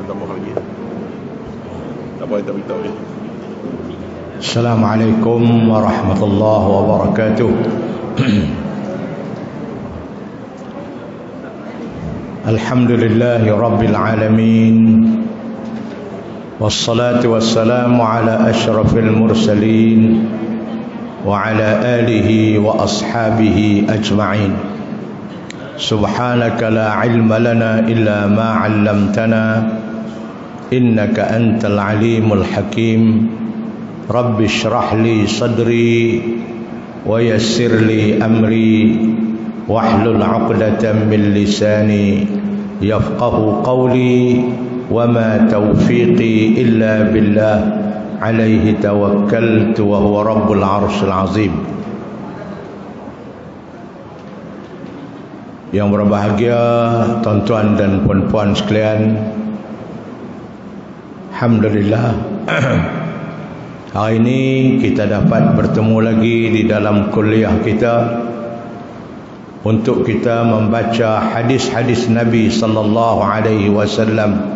tambah lagi. Tak boleh tak beritahu ya. Assalamualaikum warahmatullahi wabarakatuh. Alhamdulillahi rabbil alamin. Wassalatu wassalamu ala asyrafil mursalin wa ala alihi wa ashabihi ajma'in. Subhanaka la ilma lana illa ma 'allamtana innaka antal alimul hakim. Rabbi shrah li sadri wa yassir li amri wahlul 'uqdatam min lisani yafqahu qawli wa ma taufiqi illa billah alaihi tawakkaltu wa huwa rabbul 'arsyil 'azim. Yang berbahagia tuan-tuan dan puan-puan sekalian, alhamdulillah hari ini kita dapat bertemu lagi di dalam kuliah kita untuk kita membaca hadis-hadis Nabi sallallahu alaihi wasallam.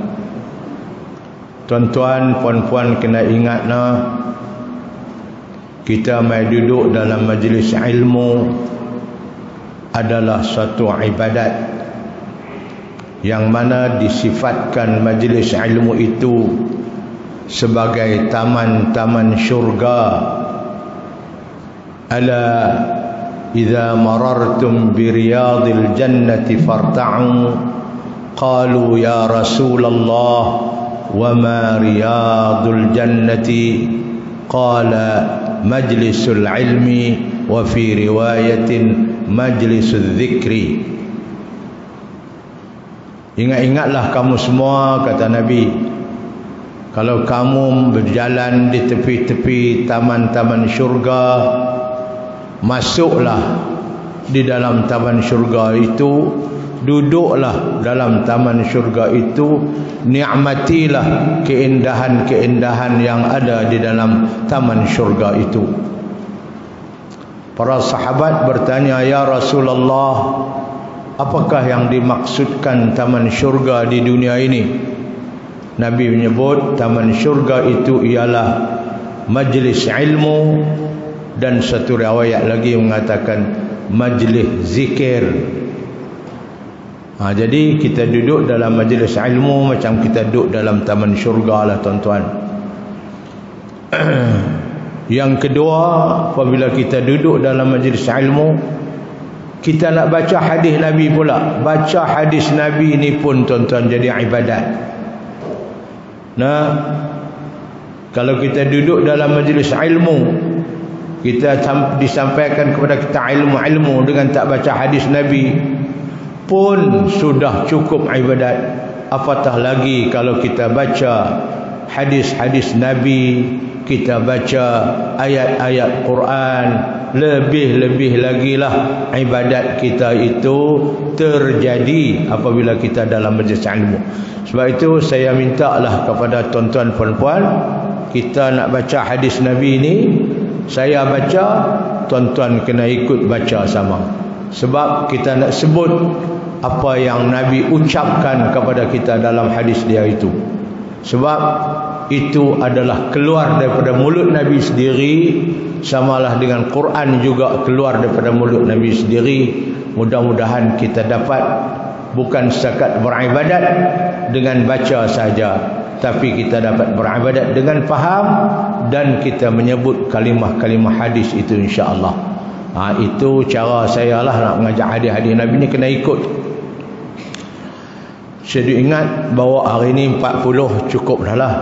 Tuan-tuan, puan-puan kena ingat kita mai duduk dalam majlis ilmu adalah suatu ibadat yang mana disifatkan majlis ilmu itu sebagai taman-taman syurga. Ala idza marartum bi riyadil jannati farta'u qalu ya Rasulullah wa ma riyadul jannati qala majlisul ilmi wa fi riwayatin majlisul dzikri. Ingat-ingatlah kamu semua, kata Nabi, kalau kamu berjalan di tepi-tepi taman-taman syurga, masuklah di dalam taman syurga itu, duduklah dalam taman syurga itu, nikmatilah keindahan-keindahan yang ada di dalam taman syurga itu. Para sahabat bertanya, ya Rasulullah, apakah yang dimaksudkan taman syurga di dunia ini? Nabi menyebut taman syurga itu ialah majlis ilmu, dan satu riwayat lagi mengatakan majlis zikir. Jadi kita duduk dalam majlis ilmu macam kita duduk dalam taman syurga lah, tuan-tuan. Yang kedua, apabila kita duduk dalam majlis ilmu, kita nak baca hadis Nabi pula. Baca hadis Nabi ni pun, tuan-tuan, jadi ibadat. Nah, kalau kita duduk dalam majlis ilmu, kita disampaikan kepada kita ilmu-ilmu dengan tak baca hadis Nabi pun sudah cukup ibadat. Apatah lagi kalau kita baca hadis-hadis Nabi, kita baca ayat-ayat Quran, lebih-lebih lagi lah ibadat kita itu terjadi apabila kita dalam majlis ilmu. Sebab itu saya mintalah kepada tuan-tuan puan-puan, kita nak baca hadis Nabi ni, saya baca, tuan-tuan kena ikut baca sama. Sebab kita nak sebut apa yang Nabi ucapkan kepada kita dalam hadis dia itu. Sebab itu adalah keluar daripada mulut Nabi sendiri, samalah dengan Quran juga keluar daripada mulut Nabi sendiri. Mudah-mudahan kita dapat bukan setakat beribadat dengan baca saja, tapi kita dapat beribadat dengan faham dan kita menyebut kalimah-kalimah hadis itu, insya-Allah. Itu cara saya lah nak mengajar hadis-hadis Nabi ni, kena ikut. Saya ingat bahawa hari ni 40 cukup dah lah.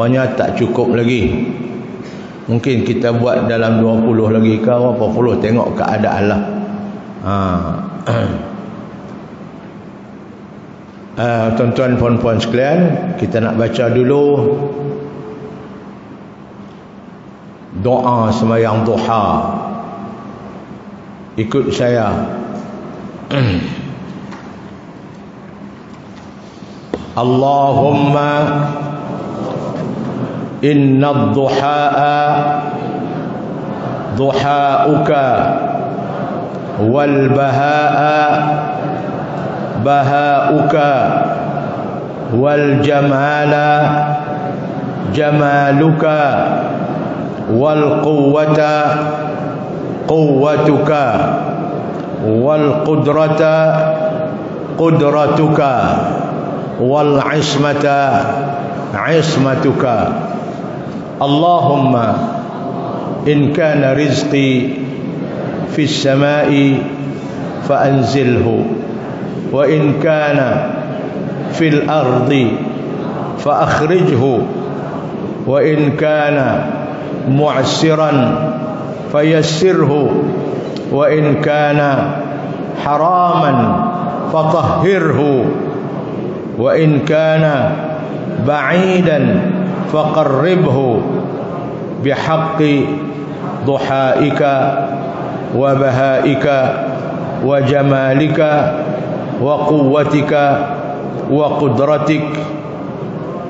Banyak tak cukup lagi. Mungkin kita buat dalam 20 lagi ke 40, tengok keadaan lah. Tuan-tuan puan-puan sekalian, kita nak baca dulu doa sembahyang duha. Ikut saya. Allahumma inna ad-duhaa duhauka wal bahaa bahauka wal jamala jamaluka, wal quwwata quwwatuka, wal qudrata qudratuka, wal ismata ismatuka. Allahumma in kana rizqi fis samai fa anzilhu, wa in kana fil ardi fa akhrijhu, wa in kana mu'siran fayassirhu, wa in kana haraman fatahhirhu, wa in kana ba'idan faqarribhu bihaqqi duhaika wa bahaika wa jamalika wa quwwatika wa qudratik.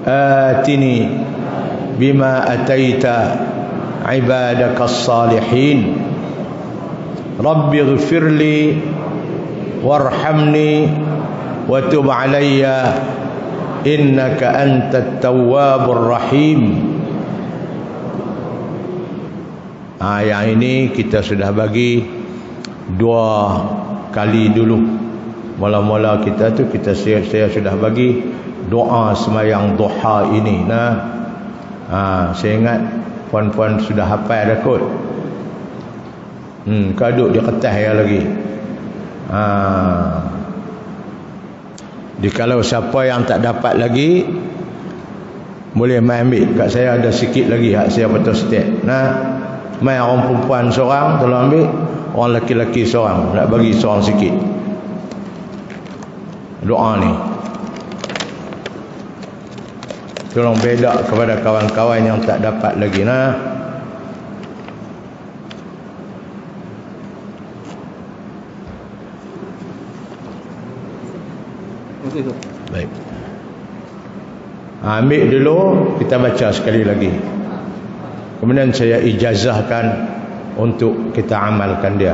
Atini bima ataita ibadaka as-salihin. Rabbi ighfirli warhamni wa tub alayya innaka antat tawwabur rahim. Yang ini kita sudah bagi 2 kali dulu. Mula-mula kita tu saya sudah bagi doa semayang duha ini. Saya ingat puan-puan sudah hafal dah kot. Kaduk di kertas ya lagi. Kalau siapa yang tak dapat lagi, boleh mai ambil kat saya, ada sikit lagi hak saya betul setiap. Mai orang perempuan seorang tolong ambil, orang lelaki seorang, nak bagi seorang sikit doa ni. Tolong beda kepada kawan-kawan yang tak dapat lagi. Baik. Ambil dulu, kita baca sekali lagi. Kemudian saya ijazahkan untuk kita amalkan dia.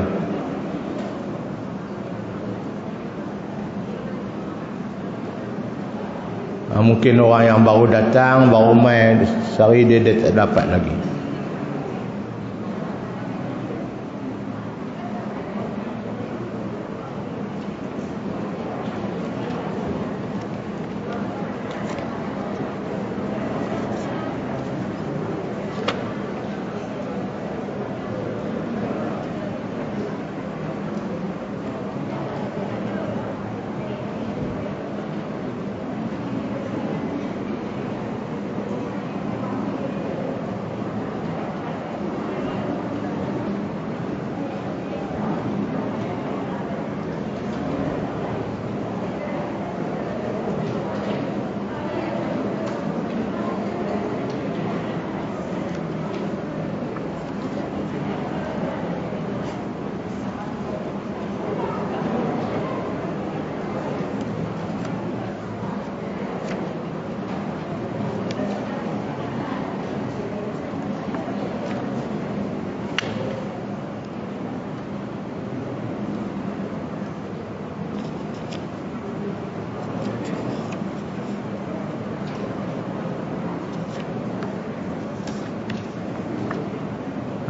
Mungkin orang yang baru datang, baru main sehari dia tak dapat lagi.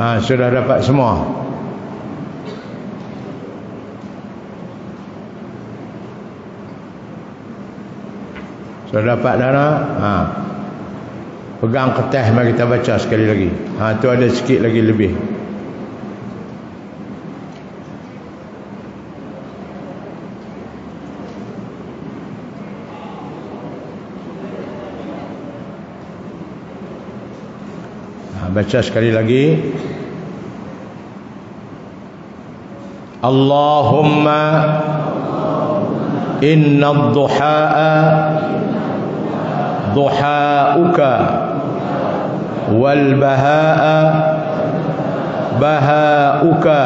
Sudah dapat semua. Sudah dapat dana. Pegang kertas, mari kita baca sekali lagi. Tu ada sikit lagi lebih. Baca sekali lagi. Allahumma inna ad-duhaa duhaa'uka wal bahaa bahaa'uka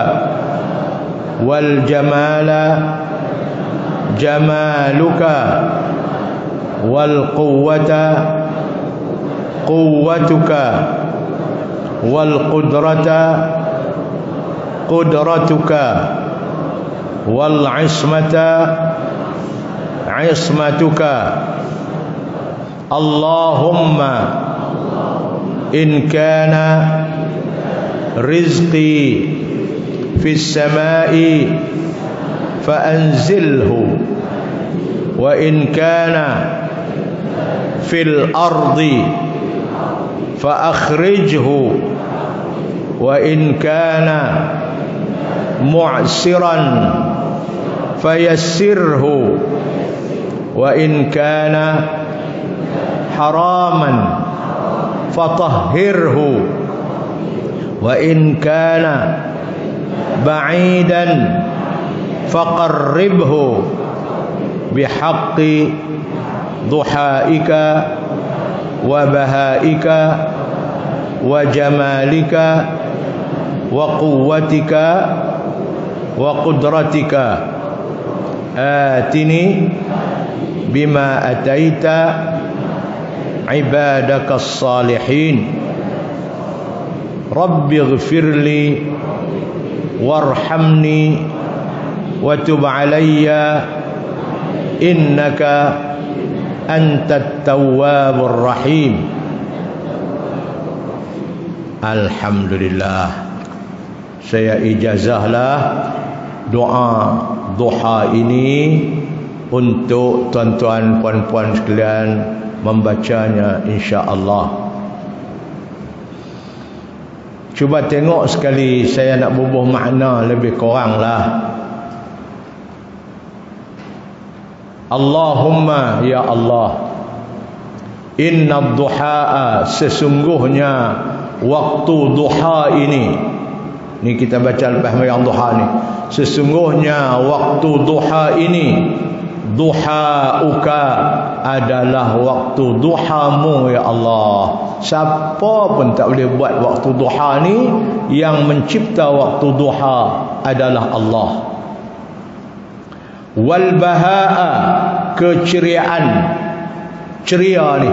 wal jamala jamaluka wal quwwata quwwatuka wal qudrata qudratuka wal ismata ismatuka Allahumma in kana rizqi fis samai fa anzilhu wa in kana fil ardi fa akhrijhu wa in kana mu'siran fayassirhu wa in kana haraman fatahhirhu wa in kana ba'idan faqarribhu bihaqqi duhaika wa bahaika wa jamalika wa quwwatika wa qudratika atini bima ataita ibadaka as-salihin rabbi ighfirli warhamni wa tub alayya innaka antat tawwabur rahim. Alhamdulillah, saya ijazahlah doa duha ini untuk tuan-tuan puan-puan sekalian membacanya insya-Allah. Cuba tengok sekali, saya nak bubuh makna lebih kurang lah. Allahumma ya Allah, inna duhaa, sesungguhnya waktu duha ini kita baca lepas mayang duha ni, sesungguhnya waktu duha ini, duhauka adalah waktu duhamu ya Allah. Siapa pun tak boleh buat waktu duha ni, yang mencipta waktu duha adalah Allah. Wal bahaa, keceriaan, ceria ni,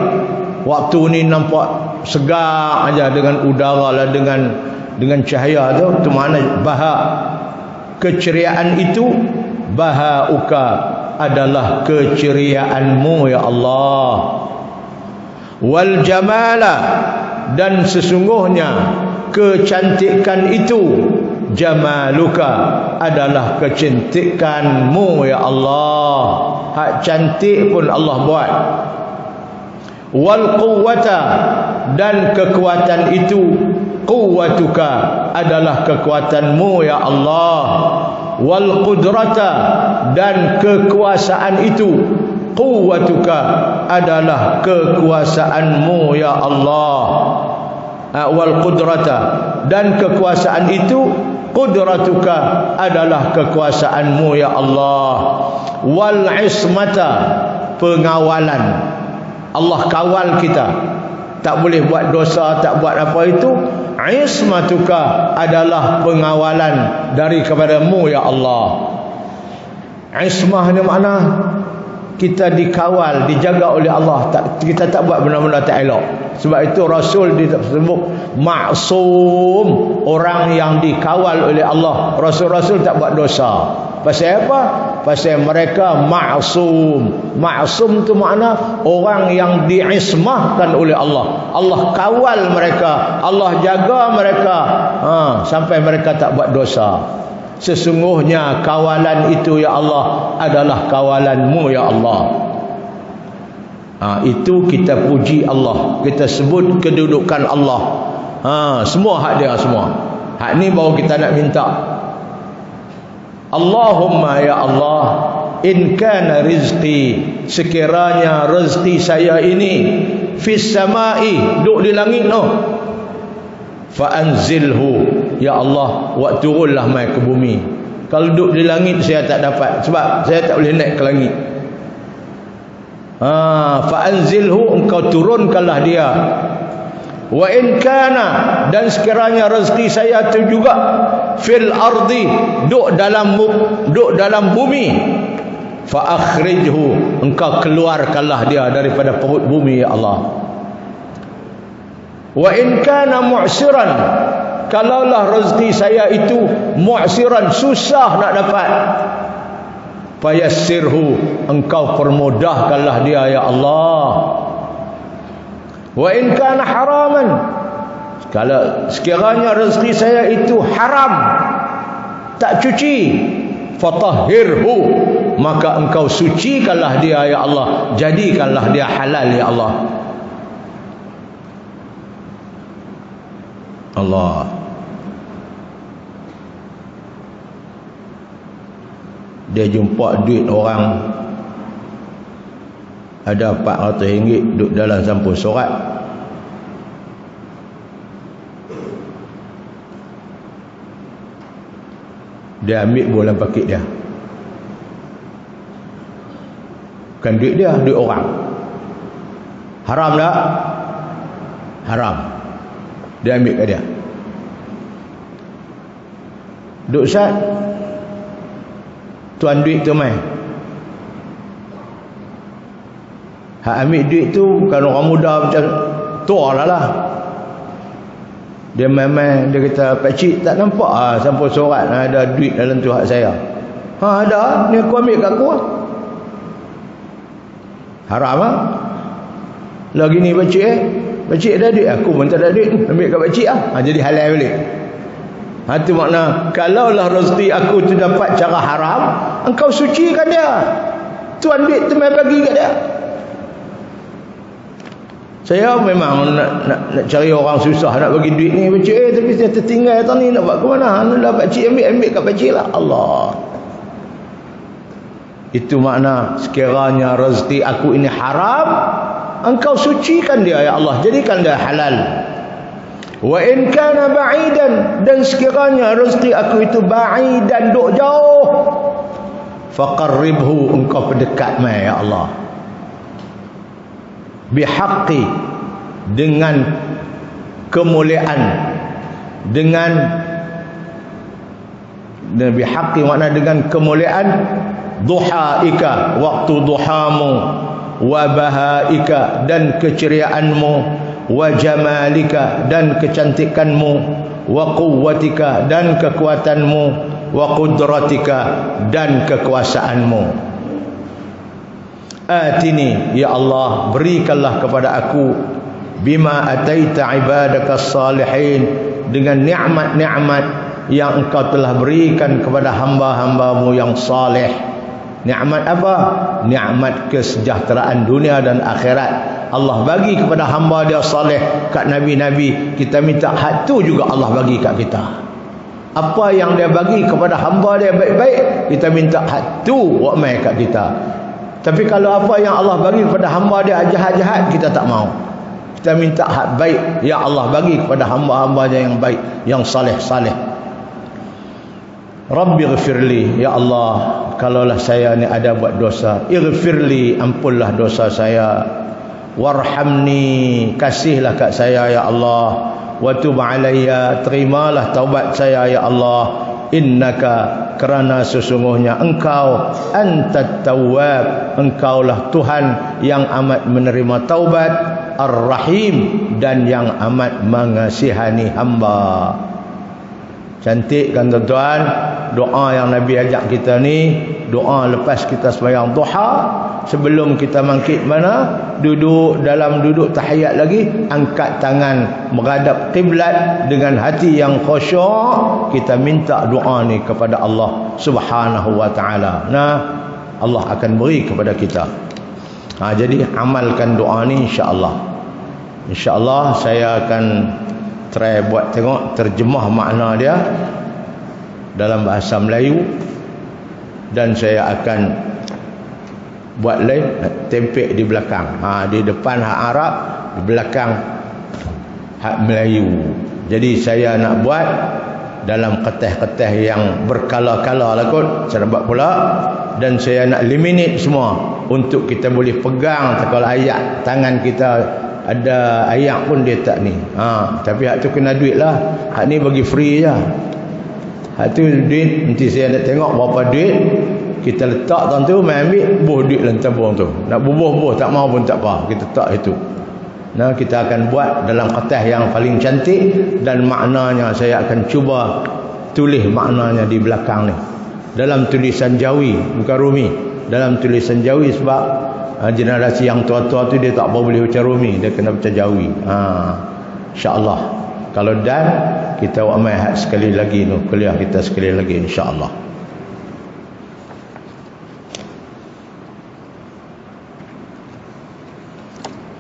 waktu ni nampak segar aja dengan udara lah, dengan cahaya tu mana baha, keceriaan itu. Bahauka adalah keceriaanmu ya Allah. Wal jamala, dan sesungguhnya kecantikan itu, jamaluka adalah kecantikanmu ya Allah. Hak cantik pun Allah buat. Wal quwwata, dan kekuatan itu, quwwatuka adalah kekuatanmu ya Allah. Wal qudrata, dan kekuasaan itu, quwwatuka adalah kekuasaanmu ya Allah. Wal qudrata, dan kekuasaan itu, qudratuka adalah kekuasaanmu ya Allah. Wal ismata, pengawalan, Allah kawal kita, tak boleh buat dosa, tak buat apa itu. Ismatuka adalah pengawalan dari kepadamu ya Allah. Ismah ni makna kita dikawal, dijaga oleh Allah, kita tak buat benda-benda tak elok. Sebab itu Rasul disebut maksum, orang yang dikawal oleh Allah. Rasul-rasul tak buat dosa. Pasal apa? Pasal mereka maksum. Maksum tu makna orang yang diismahkan oleh Allah. Allah kawal mereka, Allah jaga mereka sampai mereka tak buat dosa. Sesungguhnya kawalan itu ya Allah adalah kawalanmu ya Allah. Itu kita puji Allah, kita sebut kedudukan Allah. Semua hak dia semua. Hak ni baru kita nak minta. Allahumma ya Allah, in kana rizqi, sekiranya rezeki saya ini, fis samai, duk di langit no, fa anzilhu ya Allah, wa turunlah mai ke bumi. Kalau duk di langit saya tak dapat, sebab saya tak boleh naik ke langit. Fa anzilhu, engkau turunkanlah dia. Wa in kana, dan sekiranya rezeki saya itu juga fil ardi, duk dalam bumi, fa akhrijhu, engkau keluarkanlah dia daripada perut bumi ya Allah. Wa in kana mu'siran, kalaulah rezeki saya itu mu'siran, susah nak dapat, fayassirhu, engkau permudahkanlah dia ya Allah. Wa in kana haraman, kalau sekiranya rezeki saya itu haram, tak cuci, fatahhirhu, maka engkau sucikanlah dia ya Allah, jadikanlah dia halal ya Allah. Allah. Dia jumpa duit orang ada RM400 duduk dalam sampul surat. Dia ambil bola paket dia. Bukan duit dia, duit orang. Haram tak? Haram. Dia ambil kat dia. Duk Ustaz, tuan duit tu mai. Hak ambil duit tu bukan orang muda macam tua lah. Dia main-main, dia kata, pakcik tak nampak sampul surat ada duit dalam tu hak saya. Ha, ada, ni aku ambil kat aku. Haram lah. Lagi ni pakcik pakcik ada duit, aku pun tak ada duit, ambil kat pakcik lah. Ha, jadi halal balik. Ha, tu makna, kalaulah rezeki aku tu dapat cara haram, engkau sucikan dia. Tuan duit tu main bagi kat dia. Saya memang nak cari orang susah nak bagi duit ni pakcik, tapi saya tertinggal atas ni, nak buat ke mana? Nak pakcik ambil kat pakcik lah. Allah. Itu makna sekiranya rezeki aku ini haram, engkau sucikan dia ya Allah, jadikan dia halal. Wa in kana ba'idan, dan sekiranya rezeki aku itu ba'idan, duk jauh, faqarribhu, engkau perdekat mai ya Allah. Bihaqqi, dengan kemuliaan, dengan bihaqqi makna dengan kemuliaan, duhaika, waktu duhamu, wa bahaika, dan keceriaanmu, wa jamalika, dan kecantikanmu, wa quwwatika, dan kekuatanmu, wa qudratika, dan kekuasaanmu. Atini ya Allah, berikanlah kepada aku, bima ataita ibadaka salihin, dengan nikmat-nikmat yang engkau telah berikan kepada hamba-hambamu yang saleh. Nikmat apa? Nikmat kesejahteraan dunia dan akhirat. Allah bagi kepada hamba dia saleh, kat nabi-nabi, kita minta hak tu juga Allah bagi kat kita. Apa yang dia bagi kepada hamba dia baik-baik, kita minta hak tu buat mai kat kita. Tapi kalau apa yang Allah bagi kepada hamba dia jahat-jahat, kita tak mau. Kita minta hak baik yang Allah bagi kepada hamba-hamba dia yang baik, yang saleh-saleh. Rabbi ghafirli, ya Allah, kalaulah saya ni ada buat dosa, ighfirli, ampunlah dosa saya. Warhamni, kasihlah kat saya ya Allah. Wa tub alayya, terimalah taubat saya ya Allah. Innaka, kerana sesungguhnya engkau, antat tawwab, engkaulah Tuhan yang amat menerima taubat, ar-rahim, dan yang amat mengasihani hamba. Cantik kan tuan-tuan? Doa yang Nabi ajak kita ni, doa lepas kita sembahyang duha, sebelum kita bangkit mana, duduk tahiyat lagi, angkat tangan menghadap kiblat dengan hati yang khusyuk, kita minta doa ni kepada Allah Subhanahu wa taala. Nah, Allah akan beri kepada kita. Jadi amalkan doa ni insya-Allah. Insya-Allah saya akan try buat tengok terjemah makna dia dalam bahasa Melayu, dan saya akan buat lain, tempek di belakang. Di depan hak Arab, di belakang hak Melayu. Jadi saya nak buat dalam keteh-keteh yang berkala-kala lah kot, saya buat pula, dan saya nak eliminate semua untuk kita boleh pegang. Kalau ayat tangan kita ada ayat pun dia tak ni. Tapi hak tu kena duit lah. Hak ni bagi free je. Hak tu duit, nanti saya nak tengok berapa duit kita letak tuan tu, main ambil buh duit dalam tabung tu. Nak bubuh tak mau pun tak apa, kita letak itu. Nah, kita akan buat dalam kertas yang paling cantik, dan maknanya saya akan cuba tulis maknanya di belakang ni dalam tulisan Jawi, bukan Rumi, dalam tulisan Jawi, sebab Generasi yang tua-tua tu dia tak boleh baca Rumi, dia kena baca Jawi. InsyaAllah. Kalau dan kita buat mai sekali lagi tu, kuliah kita sekali lagi insya-Allah.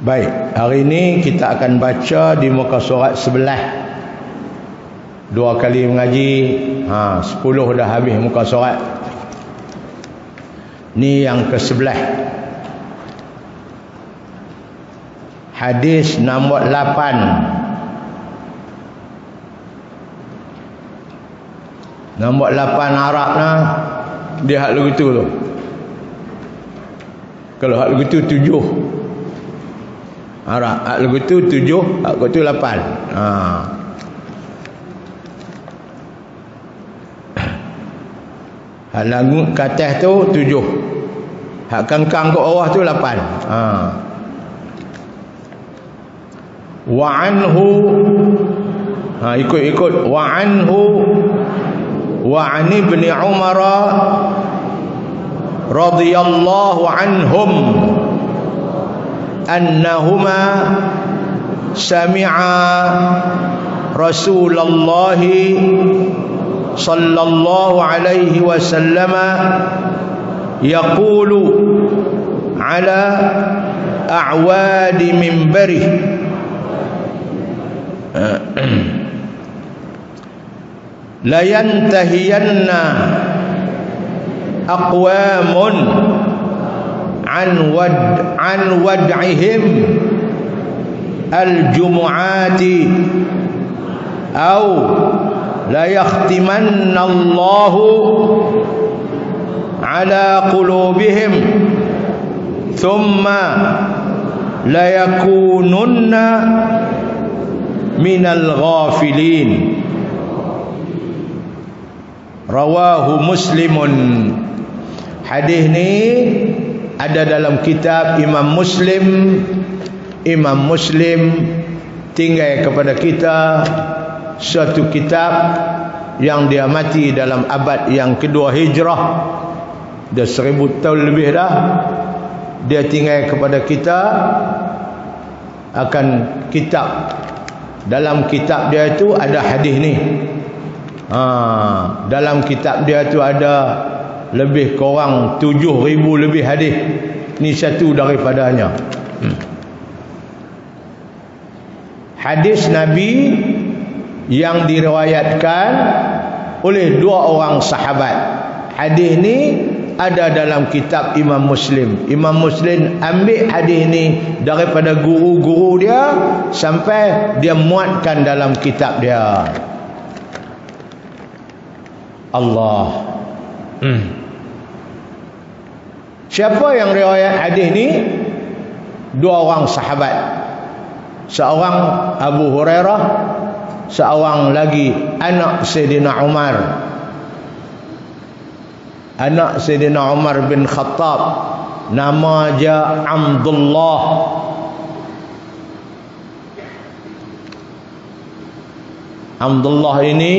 Baik, hari ini kita akan baca di muka surat 11. 2 kali mengaji, 10 dah habis muka surat. Ni yang ke-11. Hadis nombor 8. Nombor 8 Arab nah, dia hak begitu tu. Kalau hak begitu 7. Arab hak begitu 7, hak begitu 8. Hak lagu ke atas tu 7. Hak kangkang ke bawah tu 8. Wa anhu, ikut wa anhu wa an ibni Umar radhiyallahu anhum annahuma sami'a Rasulullah sallallahu alaihi wasallam yaqulu ala a'wadi minbarih la yantahiyanna aqwamun an wad'ihim al-jumu'ati aw la yakhtimanna Allahu ala qulubihim thumma la yakununna minal ghafilin. Rawahu Muslimun. Hadis ni ada dalam kitab Imam Muslim. Imam Muslim tinggal kepada kita suatu kitab yang dia mati dalam abad yang kedua Hijrah, dah 1000 tahun lebih dah. Dia tinggal kepada kita akan kitab. Dalam kitab dia itu ada hadis ni. Dalam kitab dia tu ada lebih kurang 7,000 lebih hadis. Ni satu daripadanya. Hadis Nabi yang diriwayatkan oleh 2 orang sahabat. Hadis ni ada dalam kitab Imam Muslim. Imam Muslim ambil hadis ni daripada guru-guru dia sampai dia muatkan dalam kitab dia. Allah. Siapa yang riwayat hadis ni? 2 orang sahabat. Seorang Abu Hurairah, seorang lagi anak Sayyidina Umar. Anak Sayyidina Umar bin Khattab, nama dia Abdullah. Abdullah ini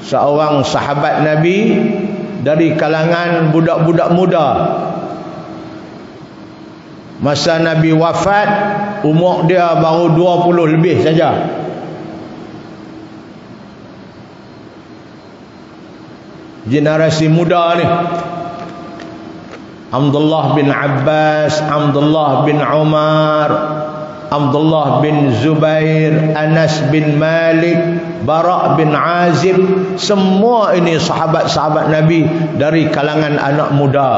seorang sahabat Nabi dari kalangan budak-budak muda. Masa Nabi wafat, umur dia baru 20 lebih saja. Generasi muda ni. Abdullah bin Abbas, Abdullah bin Umar, Abdullah bin Zubair, Anas bin Malik, Bara' bin Azib, semua ini sahabat-sahabat Nabi dari kalangan anak muda.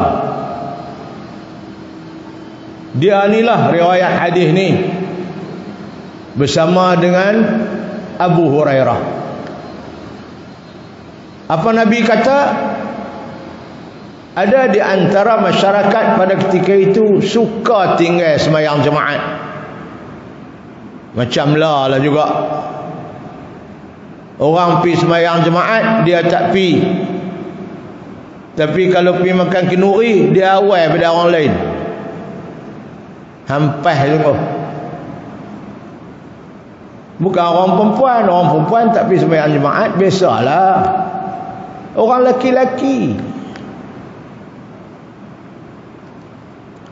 Dia inilah riwayat hadis ni bersama dengan Abu Hurairah. Apa Nabi kata? Ada di antara masyarakat pada ketika itu suka tinggal sembahyang jemaat. Macam lah juga. Orang pergi sembahyang jemaat, dia tak pergi. Tapi kalau pergi makan kenduri, dia awal pada orang lain. Hampas juga. Bukan orang perempuan tak pergi sembahyang jemaat, biasalah. Orang laki-laki.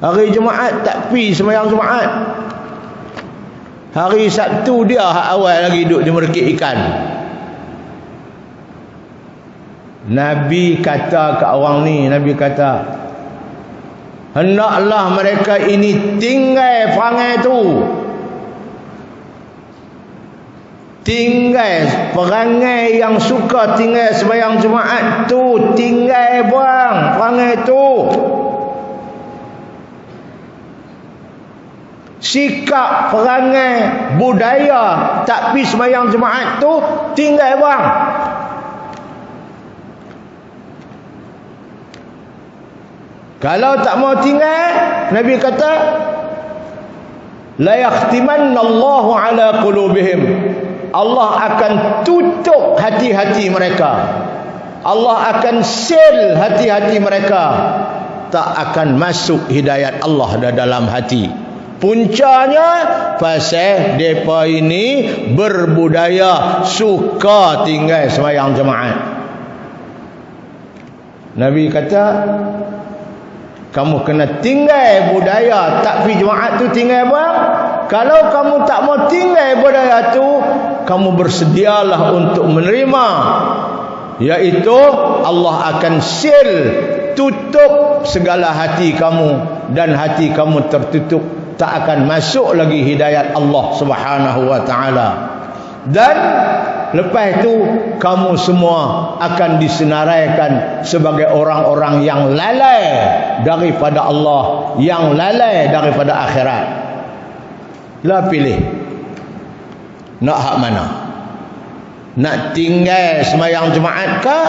Hari Jumaat tak pi sembahyang Jumaat. Hari Sabtu dia hak awal lagi duduk di merkit ikan. Nabi kata ke orang ni, Nabi kata, hendaklah mereka ini tinggal perangai tu. Tinggal perangai yang suka tinggal sembahyang Jumaat tu, tinggal buang perangai tu. Sikap perangai budaya tak pi sembahyang Jumaat tu tinggal buang. Kalau tak mau tinggal, Nabi kata la yakhtimannallahu ala qulubihim. Allah akan tutup hati-hati mereka. Allah akan seal hati-hati mereka. Tak akan masuk hidayat Allah dalam hati. Puncanya pasal depa ini berbudaya suka tinggal sembahyang Jumaat. Nabi kata kamu kena tinggal budaya tak pi Jumaat tu, tinggal bang. Kalau kamu tak mau tinggal budaya tu, kamu bersedialah untuk menerima, iaitu Allah akan seal, tutup segala hati kamu, dan hati kamu tertutup, tak akan masuk lagi hidayat Allah Subhanahu wa taala. Dan lepas itu kamu semua akan disenaraikan sebagai orang-orang yang lalai daripada Allah, yang lalai daripada akhirat. Lah pilih nak hak mana? Nak tinggal sembahyang Jumaat kah?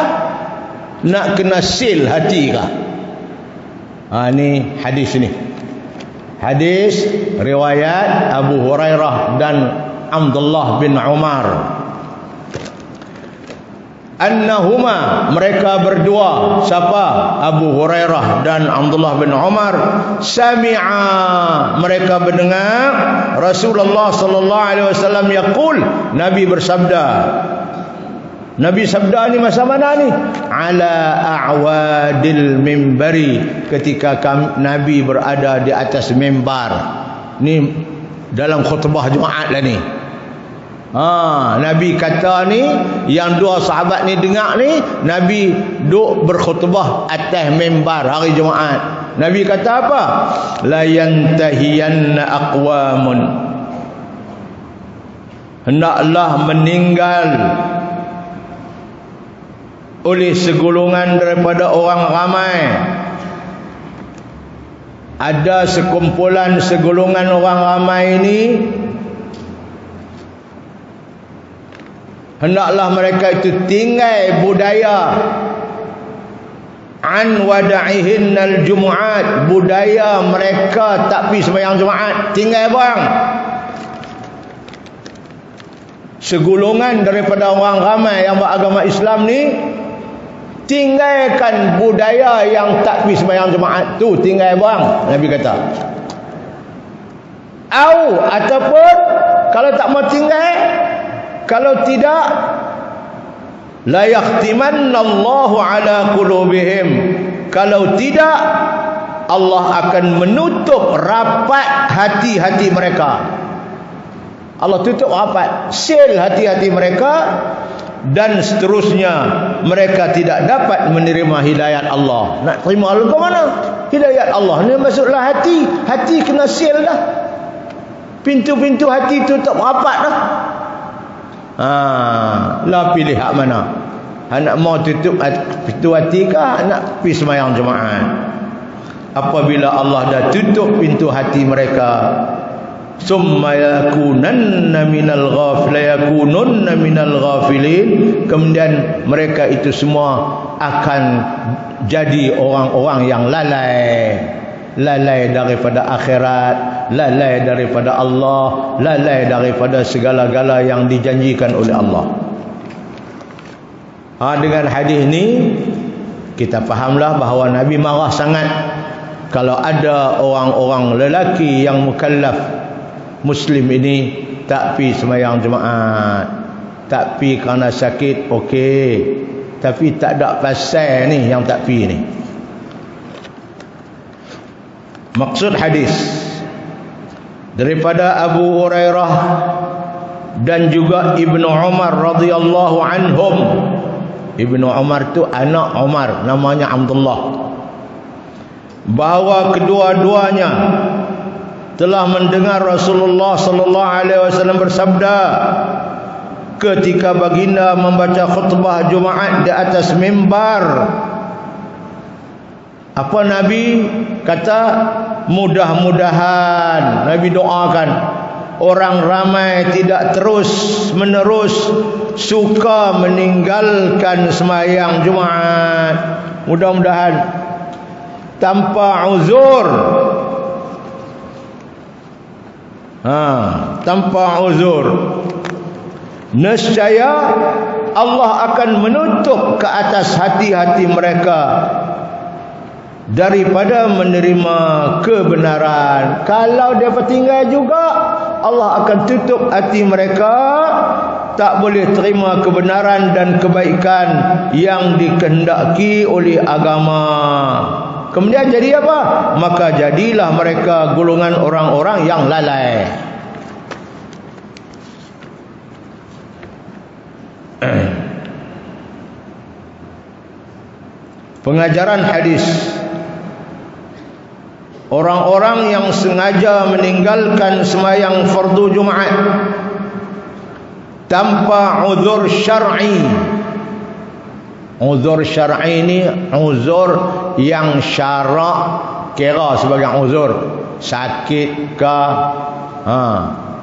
Nak kena seal hati kah? Ni hadis ni. Hadis riwayat Abu Hurairah dan Abdullah bin Umar. Annahuma, mereka berdua, siapa? Abu Hurairah dan Abdullah bin Umar, sami'a, mereka mendengar Rasulullah sallallahu alaihi wasallam yaqul, Nabi bersabda. Nabi sabda ni masa mana ni? Ala a'wadil mimbari, ketika Nabi berada di atas mimbar. Ni dalam khutbah Jumaat lah ni. Nabi kata ni, yang dua sahabat ni dengar ni, Nabi duk berkhutbah atas mimbar hari Jumaat. Nabi kata apa? La yantahiyanna aqwamun, hendaklah meninggal oleh segolongan daripada orang ramai. Ada sekumpulan segolongan orang ramai ini, hendaklah mereka itu tinggal budaya an wada'ihinnal jumu'at, budaya mereka tak pi sembahyang Jumaat, tinggal bang. Segolongan daripada orang ramai yang beragama Islam ni tinggalkan budaya yang tak pi sembahyang Jumaat tu, tinggal bang, Nabi kata. Ataupun kalau tak mau tinggal, kalau tidak, la yakhtimannallahu ala qulubihim, kalau tidak Allah akan menutup rapat hati-hati mereka. Allah tutup rapat, seal hati-hati mereka, dan seterusnya mereka tidak dapat menerima hidayat Allah. Nak terima lagu mana? Hidayat Allah ni masuklah hati. Hati kena seal dah. Pintu-pintu hati tutup rapat dah. Lah pilih hak mana? Nak mau tutup pintu hati kah? Nak pergi sembahyang Jumaat. Apabila Allah dah tutup pintu hati mereka, summa yakunanna minal ghafilin, kemudian mereka itu semua akan jadi orang-orang yang lalai daripada akhirat, lalai daripada Allah, lalai daripada segala-gala yang dijanjikan oleh Allah. Dengan hadis ni kita fahamlah bahawa Nabi marah sangat kalau ada orang-orang lelaki yang mukallaf Muslim ini tak pi sembahyang Jumaat, tak pi kerana sakit, okey, tapi tak ada pasal ni yang tak pi ni. Maksud hadis daripada Abu Hurairah dan juga Ibnu Umar radhiyallahu anhum. Ibnu Umar tu anak Umar, namanya Abdullah, bahawa kedua-duanya telah mendengar Rasulullah sallallahu alaihi wasallam bersabda ketika baginda membaca khutbah Jumaat di atas mimbar. Apa Nabi kata? Mudah-mudahan, Nabi doakan, orang ramai tidak terus menerus suka meninggalkan sembahyang Jumaat. Mudah-mudahan tanpa uzur. Tanpa uzur. Nescaya Allah akan menutup ke atas hati-hati mereka daripada menerima kebenaran. Kalau dia tinggal juga, Allah akan tutup hati mereka, tak boleh terima kebenaran dan kebaikan yang dikehendaki oleh agama. Kemudian jadi apa? Maka jadilah mereka golongan orang-orang yang lalai. Pengajaran hadis, orang-orang yang sengaja meninggalkan sembahyang fardu Jumaat tanpa uzur syar'i. Uzur syar'i ini uzur yang syarak kira sebagai uzur. Sakit ke,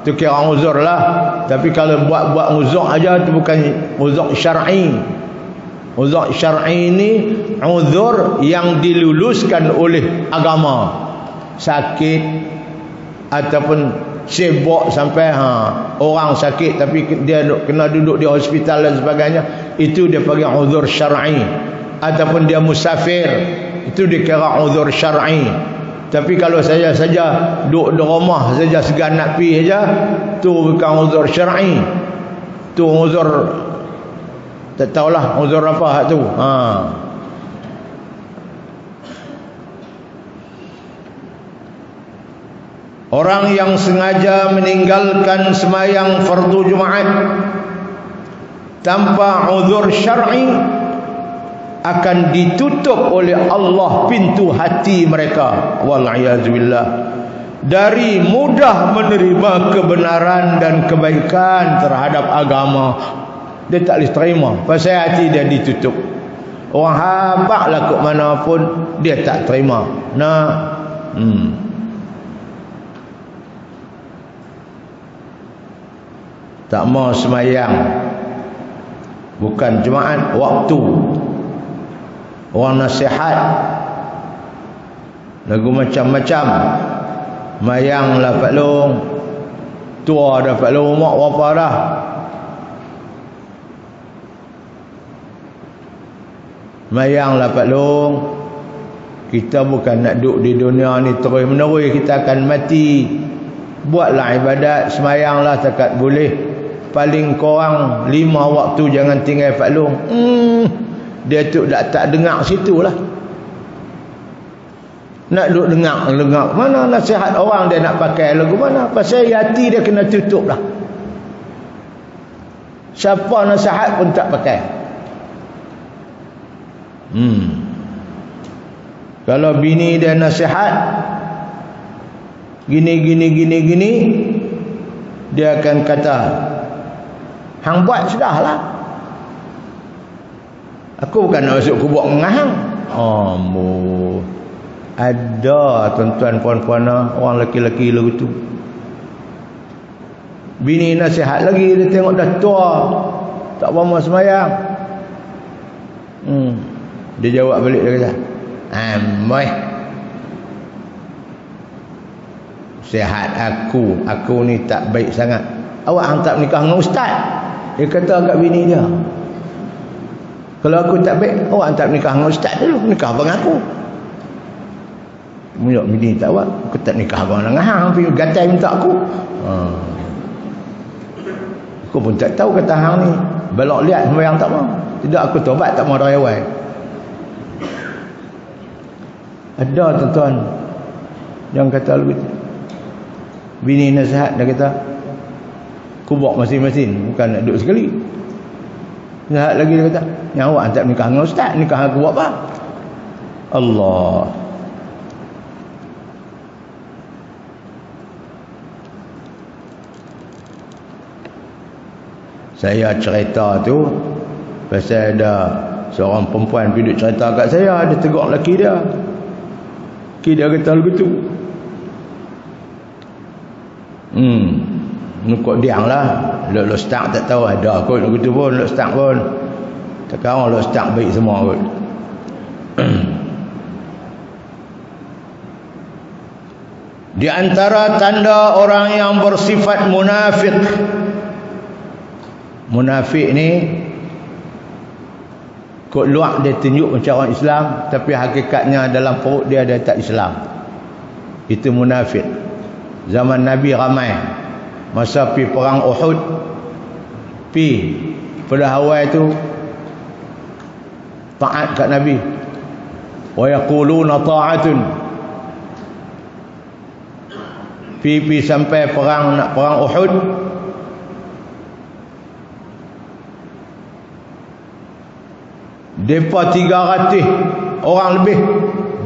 tu kira uzur lah. Tapi kalau buat-buat uzur aja tu bukan uzur syar'i. Uzur syar'i ini uzur yang diluluskan oleh agama. Sakit ataupun sibuk sampai orang sakit tapi dia kena duduk di hospital dan sebagainya, itu dia panggil uzur syar'i. Ataupun dia musafir, itu dikira uzur syar'i. Tapi kalau saja duduk di rumah saja segan nak pergi saja, tu bukan uzur syar'i. Tu uzur, tak tahulah uzur apa tu. Orang yang sengaja meninggalkan sembahyang fardu Jumaat tanpa uzur syar'i akan ditutup oleh Allah pintu hati mereka, wal'iyazubillah, dari mudah menerima kebenaran dan kebaikan terhadap agama. Dia tak boleh terima pasal hati dia ditutup. Orang habaklah ke mana pun dia tak terima. Tak mau semayang, bukan Jumaat, waktu. Orang nasihat lagu macam-macam. Mayang lah Pak Long, tua dah Pak Long, mak berapa dah. Mayang lah Pak Long, kita bukan nak duduk di dunia ni terus menerus, kita akan mati. Buatlah ibadat, semayanglah takat boleh. Paling kurang 5 waktu jangan tinggal Pak Long. Dia tu tak dengar situ lah. Nak duduk dengar mana nasihat orang, dia nak pakai lagu mana. Pasal hati dia kena tutup lah. Siapa nasihat pun tak pakai. Kalau bini dia nasihat gini, dia akan kata, hang buat sudahlah. Aku bukan nak masuk kubur ngah hang. Ada tuan-tuan puan-puan orang lelaki-lelaki lagu tu. Bini nasihat lagi, dia tengok dah tua, tak mau sembahyang. Dia jawab balik, dia kata, "Amboi. Sihat aku ni tak baik sangat. Awak hantar nikah dengan ustaz." Dia kata kat bini dia, "Kalau aku tak baik, awak hantar nikah dengan ustaz dulu, nikah abang aku." Mulut bini tak awak, "Aku tak nikah abang dengan hang, pergi gatai minta aku." Aku pun tak tahu kata hang ni balok lihat sembahyang tak mau. Tidak, aku tobat tak mau rayawai. Ada tuan-tuan Jangan kata begitu. Bini nasihat dia kata, kubur masing-masing, bukan nak duduk sekali. Nasihat lagi dia kata, yang awak tak nikah dengan ustaz, nikah aku buat apa? Allah. Saya cerita tu pasal ada seorang perempuan pergi duduk cerita kat saya, dia tegur lelaki dia. Lelaki dia kata begitu. Nukuk diang lah. Lo start tak tahu ada kot begitu pun. Lo start pun sekarang lo start baik semua kot. Di antara tanda orang yang bersifat munafik, munafik ni kot luar dia tunjuk macam orang Islam, tapi hakikatnya dalam perut dia tak Islam. Itu munafik. Zaman Nabi ramai, masa pi perang Uhud, pi pada awal tu taat kat Nabi, wa yaquluna ta'atun. Pi sampai perang Uhud, depa 300 orang lebih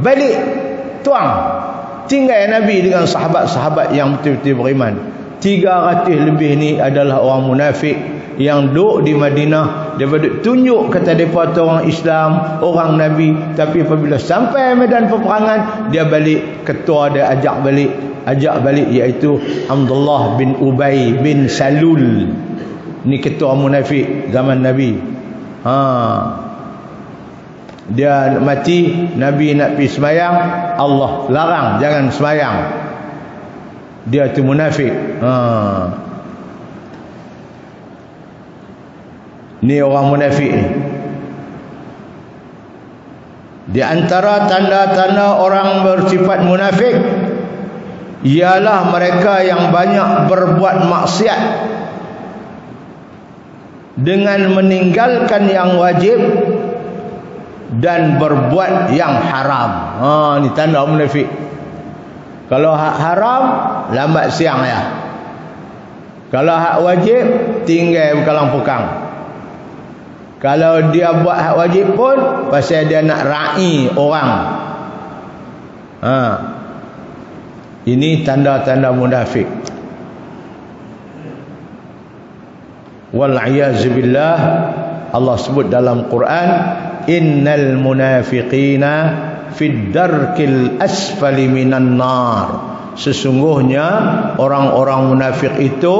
balik tuang, tinggal Nabi dengan sahabat-sahabat yang betul-betul beriman. 300 lebih ni adalah orang munafik yang duduk di Madinah. Dia tunjuk kata depa tu orang Islam, orang Nabi, tapi apabila sampai medan peperangan, dia balik, ketua dia ajak balik iaitu Abdullah bin Ubay bin Salul. Ni ketua munafik zaman Nabi. Dia mati, Nabi nak pergi semayang, Allah larang jangan semayang. Dia tu munafik. Ni orang munafik ni. Di antara tanda-tanda orang bersifat munafik ialah mereka yang banyak berbuat maksiat dengan meninggalkan yang wajib dan berbuat yang haram. Ni tanda munafik. Kalau hak haram, lambat siang ya. Kalau hak wajib, tinggal berkalang pukang. Kalau dia buat hak wajib pun pasal dia nak ra'i orang. Ini tanda-tanda munafik. Wal'iyazubillah, Allah sebut dalam Quran, innal munafiqina fid darkil asfali minan nar. Sesungguhnya orang-orang munafik itu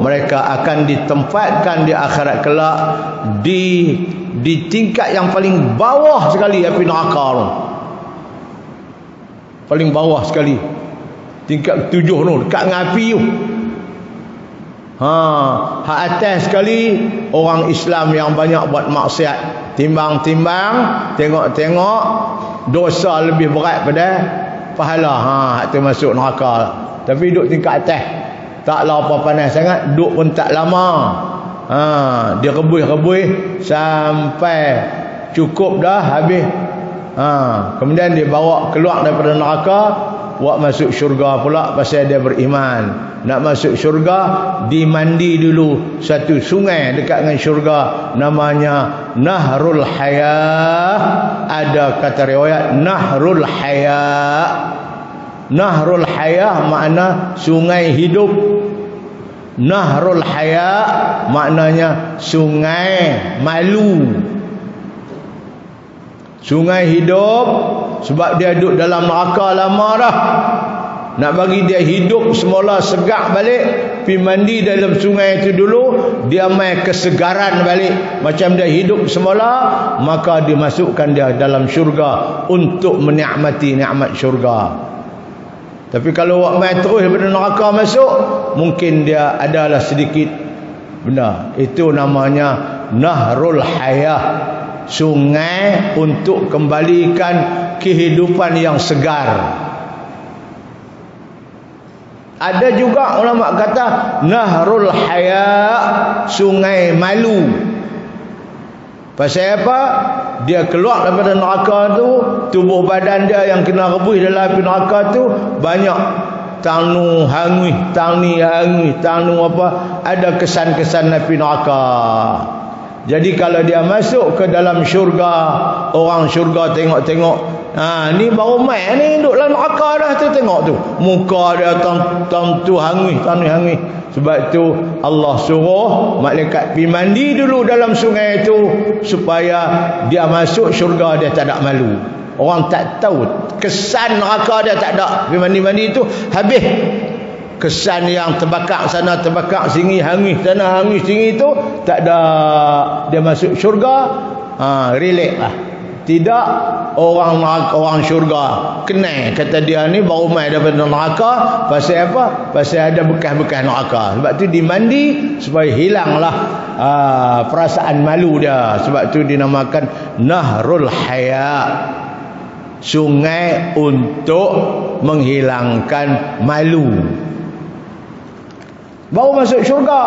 mereka akan ditempatkan di akhirat kelak di tingkat yang paling bawah sekali api neraka. Paling bawah sekali. Tingkat 7 tu, dekat dengan api tu. Hak atas sekali orang Islam yang banyak buat maksiat. Timbang-timbang, tengok-tengok, dosa lebih berat pada pahala. Hak tu masuk neraka. Tapi duduk tingkat atas, taklah apa panas sangat, duduk pun tak lama. Dia rebus sampai cukup dah habis. Kemudian dia bawa keluar daripada neraka, buat masuk syurga pula pasal dia beriman. Nak masuk syurga, dimandi dulu satu sungai dekat dengan syurga, namanya Nahrul Hayah. Ada kata riwayat Nahrul Hayah. Nahrul Hayah makna sungai hidup. Nahrul Hayah maknanya sungai malu. Sungai hidup sebab dia duduk dalam neraka lama dah. Nak bagi dia hidup semula segak balik, pergi mandi dalam sungai itu dulu, dia mai kesegaran balik macam dia hidup semula, maka dimasukkan dia dalam syurga untuk menikmati nikmat syurga. Tapi kalau awak mai terus daripada neraka masuk, mungkin dia adalah sedikit benda. Itu namanya Nahrul Hayah, sungai untuk kembalikan kehidupan yang segar. Ada juga ulama kata Nahrul Haya, sungai malu. Pasal apa? dia keluar daripada neraka tu, tubuh badan dia yang kena rebus dalam api neraka tu banyak tanu hangui, tanu apa, ada kesan-kesan api neraka. Jadi kalau dia masuk ke dalam syurga, orang syurga tengok-tengok, ni baru mai ni duduk dalam neraka dah tu, tengok tu muka dia tu hangui. Sebab tu Allah suruh malaikat pergi mandi dulu dalam sungai itu supaya dia masuk syurga dia tak ada malu. Orang tak tahu kesan neraka dia tak ada. Pergi mandi-mandi itu habis kesan yang terbakar sana terbakar sini, hangis sana hangis sini itu tak ada. Dia masuk syurga, relax lah. Tidak orang syurga kenal kata dia ni baru mai daripada neraka. Pasal apa? Pasal ada bekas-bekas neraka. Sebab tu dimandi supaya hilanglah perasaan malu dia. Sebab tu dinamakan Nahrul Haya, sungai untuk menghilangkan malu. Baru masuk syurga.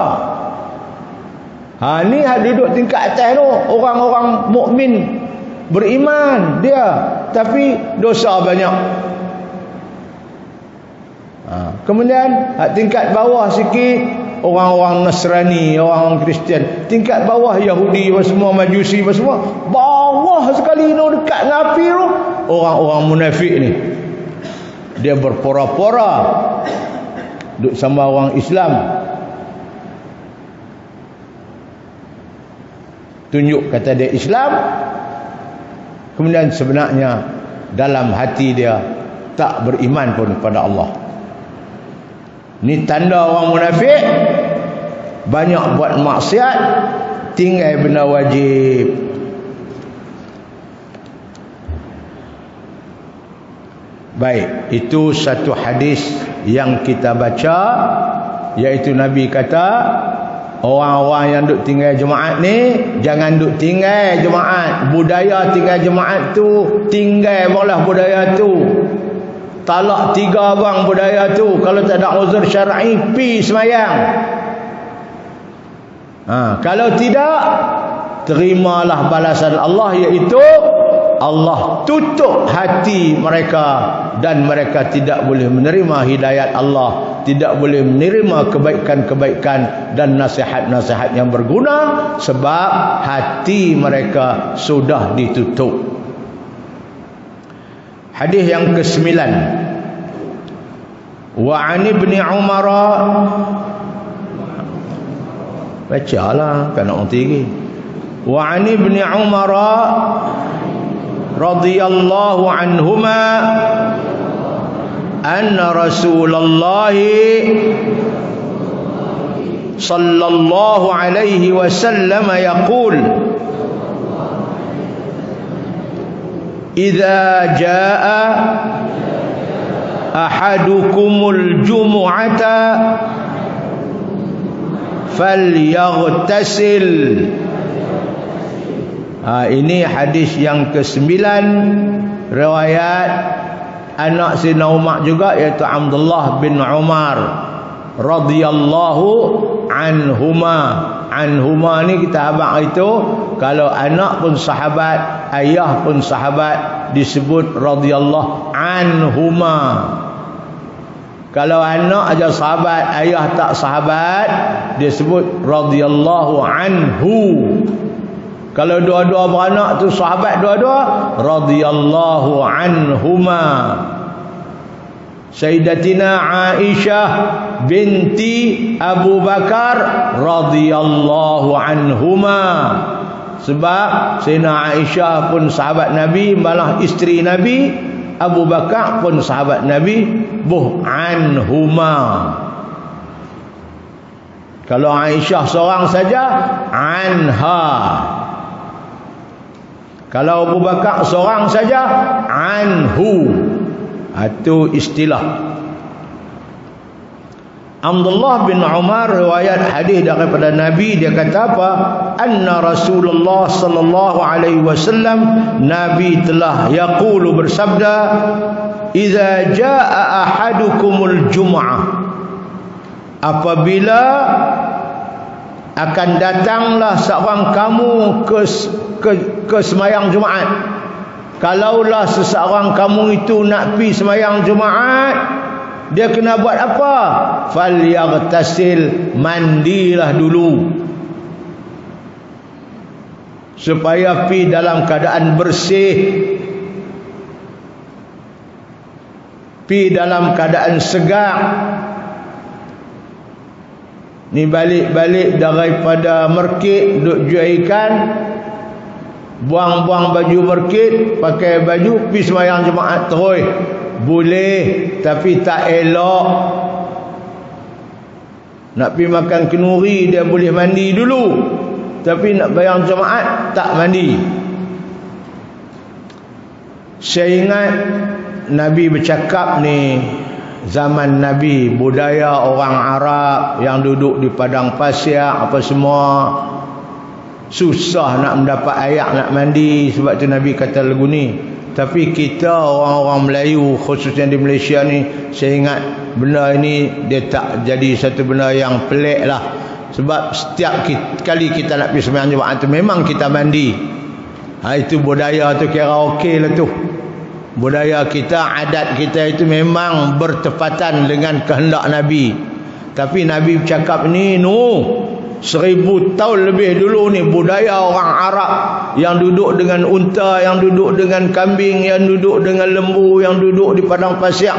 Ni duduk tingkat atas tu orang-orang mukmin, beriman dia, tapi dosa banyak. Kemudian tingkat bawah sikit orang-orang Nasrani, orang Kristian. Tingkat bawah Yahudi semua, Majusi semua. Bawah sekali tu dekat dengan api tu orang-orang munafik ni. Dia berpora-pora duduk sama orang Islam, tunjuk kata dia Islam, kemudian sebenarnya dalam hati dia tak beriman pun kepada Allah. Ni tanda orang munafik, banyak buat maksiat, tinggal benda wajib. Baik, itu satu hadis yang kita baca, iaitu Nabi kata orang-orang yang duk tinggal jemaat ni jangan duk tinggal jemaat. Budaya tinggal jemaat tu, tinggal malah budaya tu. Talak 3 bang budaya tu. Kalau tak ada uzur syar'i, pi semayang. Kalau tidak, terimalah balasan Allah, iaitu Allah tutup hati mereka dan mereka tidak boleh menerima hidayat Allah, tidak boleh menerima kebaikan-kebaikan dan nasihat-nasihat yang berguna, sebab hati mereka sudah ditutup. Hadis yang ke-9, wa an ibni Umar, bacalah kan orang tinggi. Wa an ibni Umar radhiyallahu anhuma anna Rasulullah sallallahu alaihi wasallam yaqul idza jaa ahadukumul jumu'ata falyaghtasil. Ini hadis yang ke-9, riwayat anak Sayyidina Umar juga, iaitu Abdullah bin Umar radhiyallahu anhuma. Anhuma ni kita abang itu, kalau anak pun sahabat, ayah pun sahabat, disebut radhiyallahu anhuma. Kalau anak aja sahabat, ayah tak sahabat, dia sebut radhiyallahu anhu. Kalau dua-dua beranak tu sahabat dua-dua, radhiyallahu anhuma. Sayyidatina Aisyah binti Abu Bakar radhiyallahu anhuma. Sebab Sayyidina Aisyah pun sahabat Nabi, malah isteri Nabi. Abu Bakar pun sahabat Nabi. Anhuma. Kalau Aisyah seorang saja, anha. Kalau Abu Bakar seorang saja, anhu. Itu istilah. Abdullah bin Umar riwayat hadis daripada Nabi, dia kata apa? Anna Rasulullah sallallahu alaihi wasallam, Nabi telah yaqulu, bersabda, idza jaa ahadukumul jum'ah, apabila akan datanglah seorang kamu ke semayang Jumaat. Kalaulah seseorang kamu itu nak pi semayang Jumaat, dia kena buat apa? Falyaghtasil, mandilah dulu, supaya pi dalam keadaan bersih, pi dalam keadaan segar. Ni balik-balik daripada market duk jual ikan, buang-buang baju market, pakai baju pi sembahyang Jumaat terus. Boleh, tapi tak elok. Nak pi makan kenduri dia boleh mandi dulu, tapi nak bayang Jumaat tak mandi. Saya ingat Nabi bercakap ni, zaman Nabi, budaya orang Arab yang duduk di padang pasir apa semua, susah nak mendapat air nak mandi. Sebab tu Nabi kata lagu ni. Tapi kita orang-orang Melayu, khususnya di Malaysia ni, saya ingat benda ini dia tak jadi satu benda yang pelik lah. Sebab setiap kali kita nak pergi sembahyang Jumaat tu memang kita mandi. Itu budaya tu kira okey lah tu. Budaya kita, adat kita itu memang bertepatan dengan kehendak Nabi. Tapi Nabi bercakap ni, 1000 tahun lebih dulu ni, budaya orang Arab yang duduk dengan unta, yang duduk dengan kambing, yang duduk dengan lembu, yang duduk di padang pasir,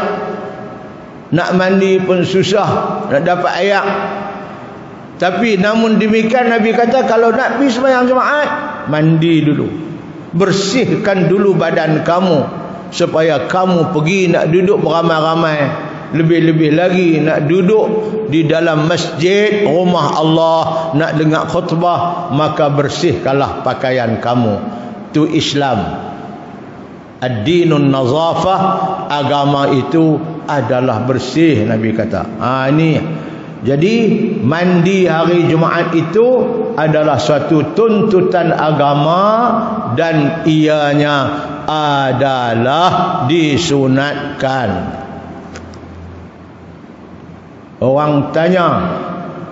nak mandi pun susah, nak dapat air. Tapi namun demikian Nabi kata, kalau nak pergi sembahyang Jumaat, mandi dulu, bersihkan dulu badan kamu, supaya kamu pergi nak duduk beramai-ramai. Lebih-lebih lagi nak duduk di dalam masjid rumah Allah, nak dengar khutbah, maka bersihkanlah pakaian kamu. Itu Islam. Ad-dinun nazafah, agama itu adalah bersih, Nabi kata. Ini jadi mandi hari Jumaat itu adalah suatu tuntutan agama, dan ianya adalah disunatkan. Orang tanya,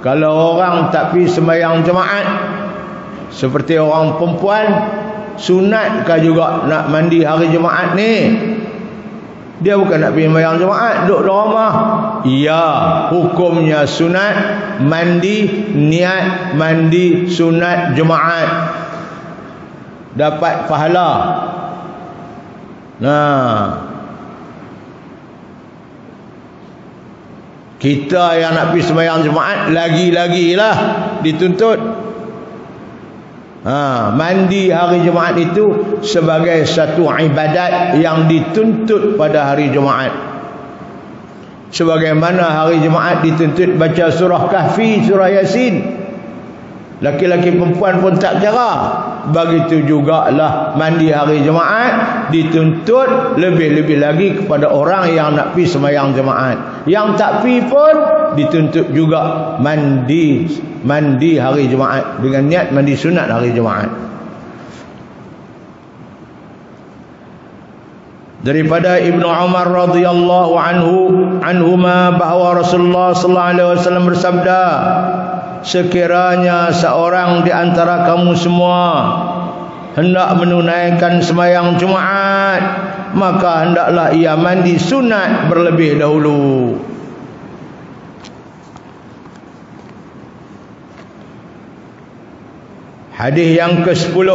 kalau orang tak pergi sembahyang Jumaat, seperti orang perempuan, sunatkah juga nak mandi hari Jumaat ni? Dia bukan nak pergi sembahyang Jumaat, duduk di rumah. Ya, hukumnya sunat mandi, niat mandi sunat Jumaat, dapat pahala. Kita yang nak pergi sembahyang Jumaat lagi-lagilah dituntut. Mandi hari Jumaat itu sebagai satu ibadat yang dituntut pada hari Jumaat. Sebagaimana hari Jumaat dituntut baca surah Kahfi, surah Yasin. Laki-laki perempuan pun tak kira. Begitu jugalah mandi hari Jumaat dituntut lebih-lebih lagi kepada orang yang nak pergi sembahyang Jumaat. Yang tak pergi pun dituntut juga mandi hari Jumaat dengan niat mandi sunat hari Jumaat. Daripada Ibnu Umar radhiyallahu anhuma bahawa Rasulullah sallallahu alaihi wasallam bersabda, sekiranya seorang di antara kamu semua hendak menunaikan sembahyang Jumaat, maka hendaklah ia mandi sunat berlebih dahulu. Hadis yang ke-10,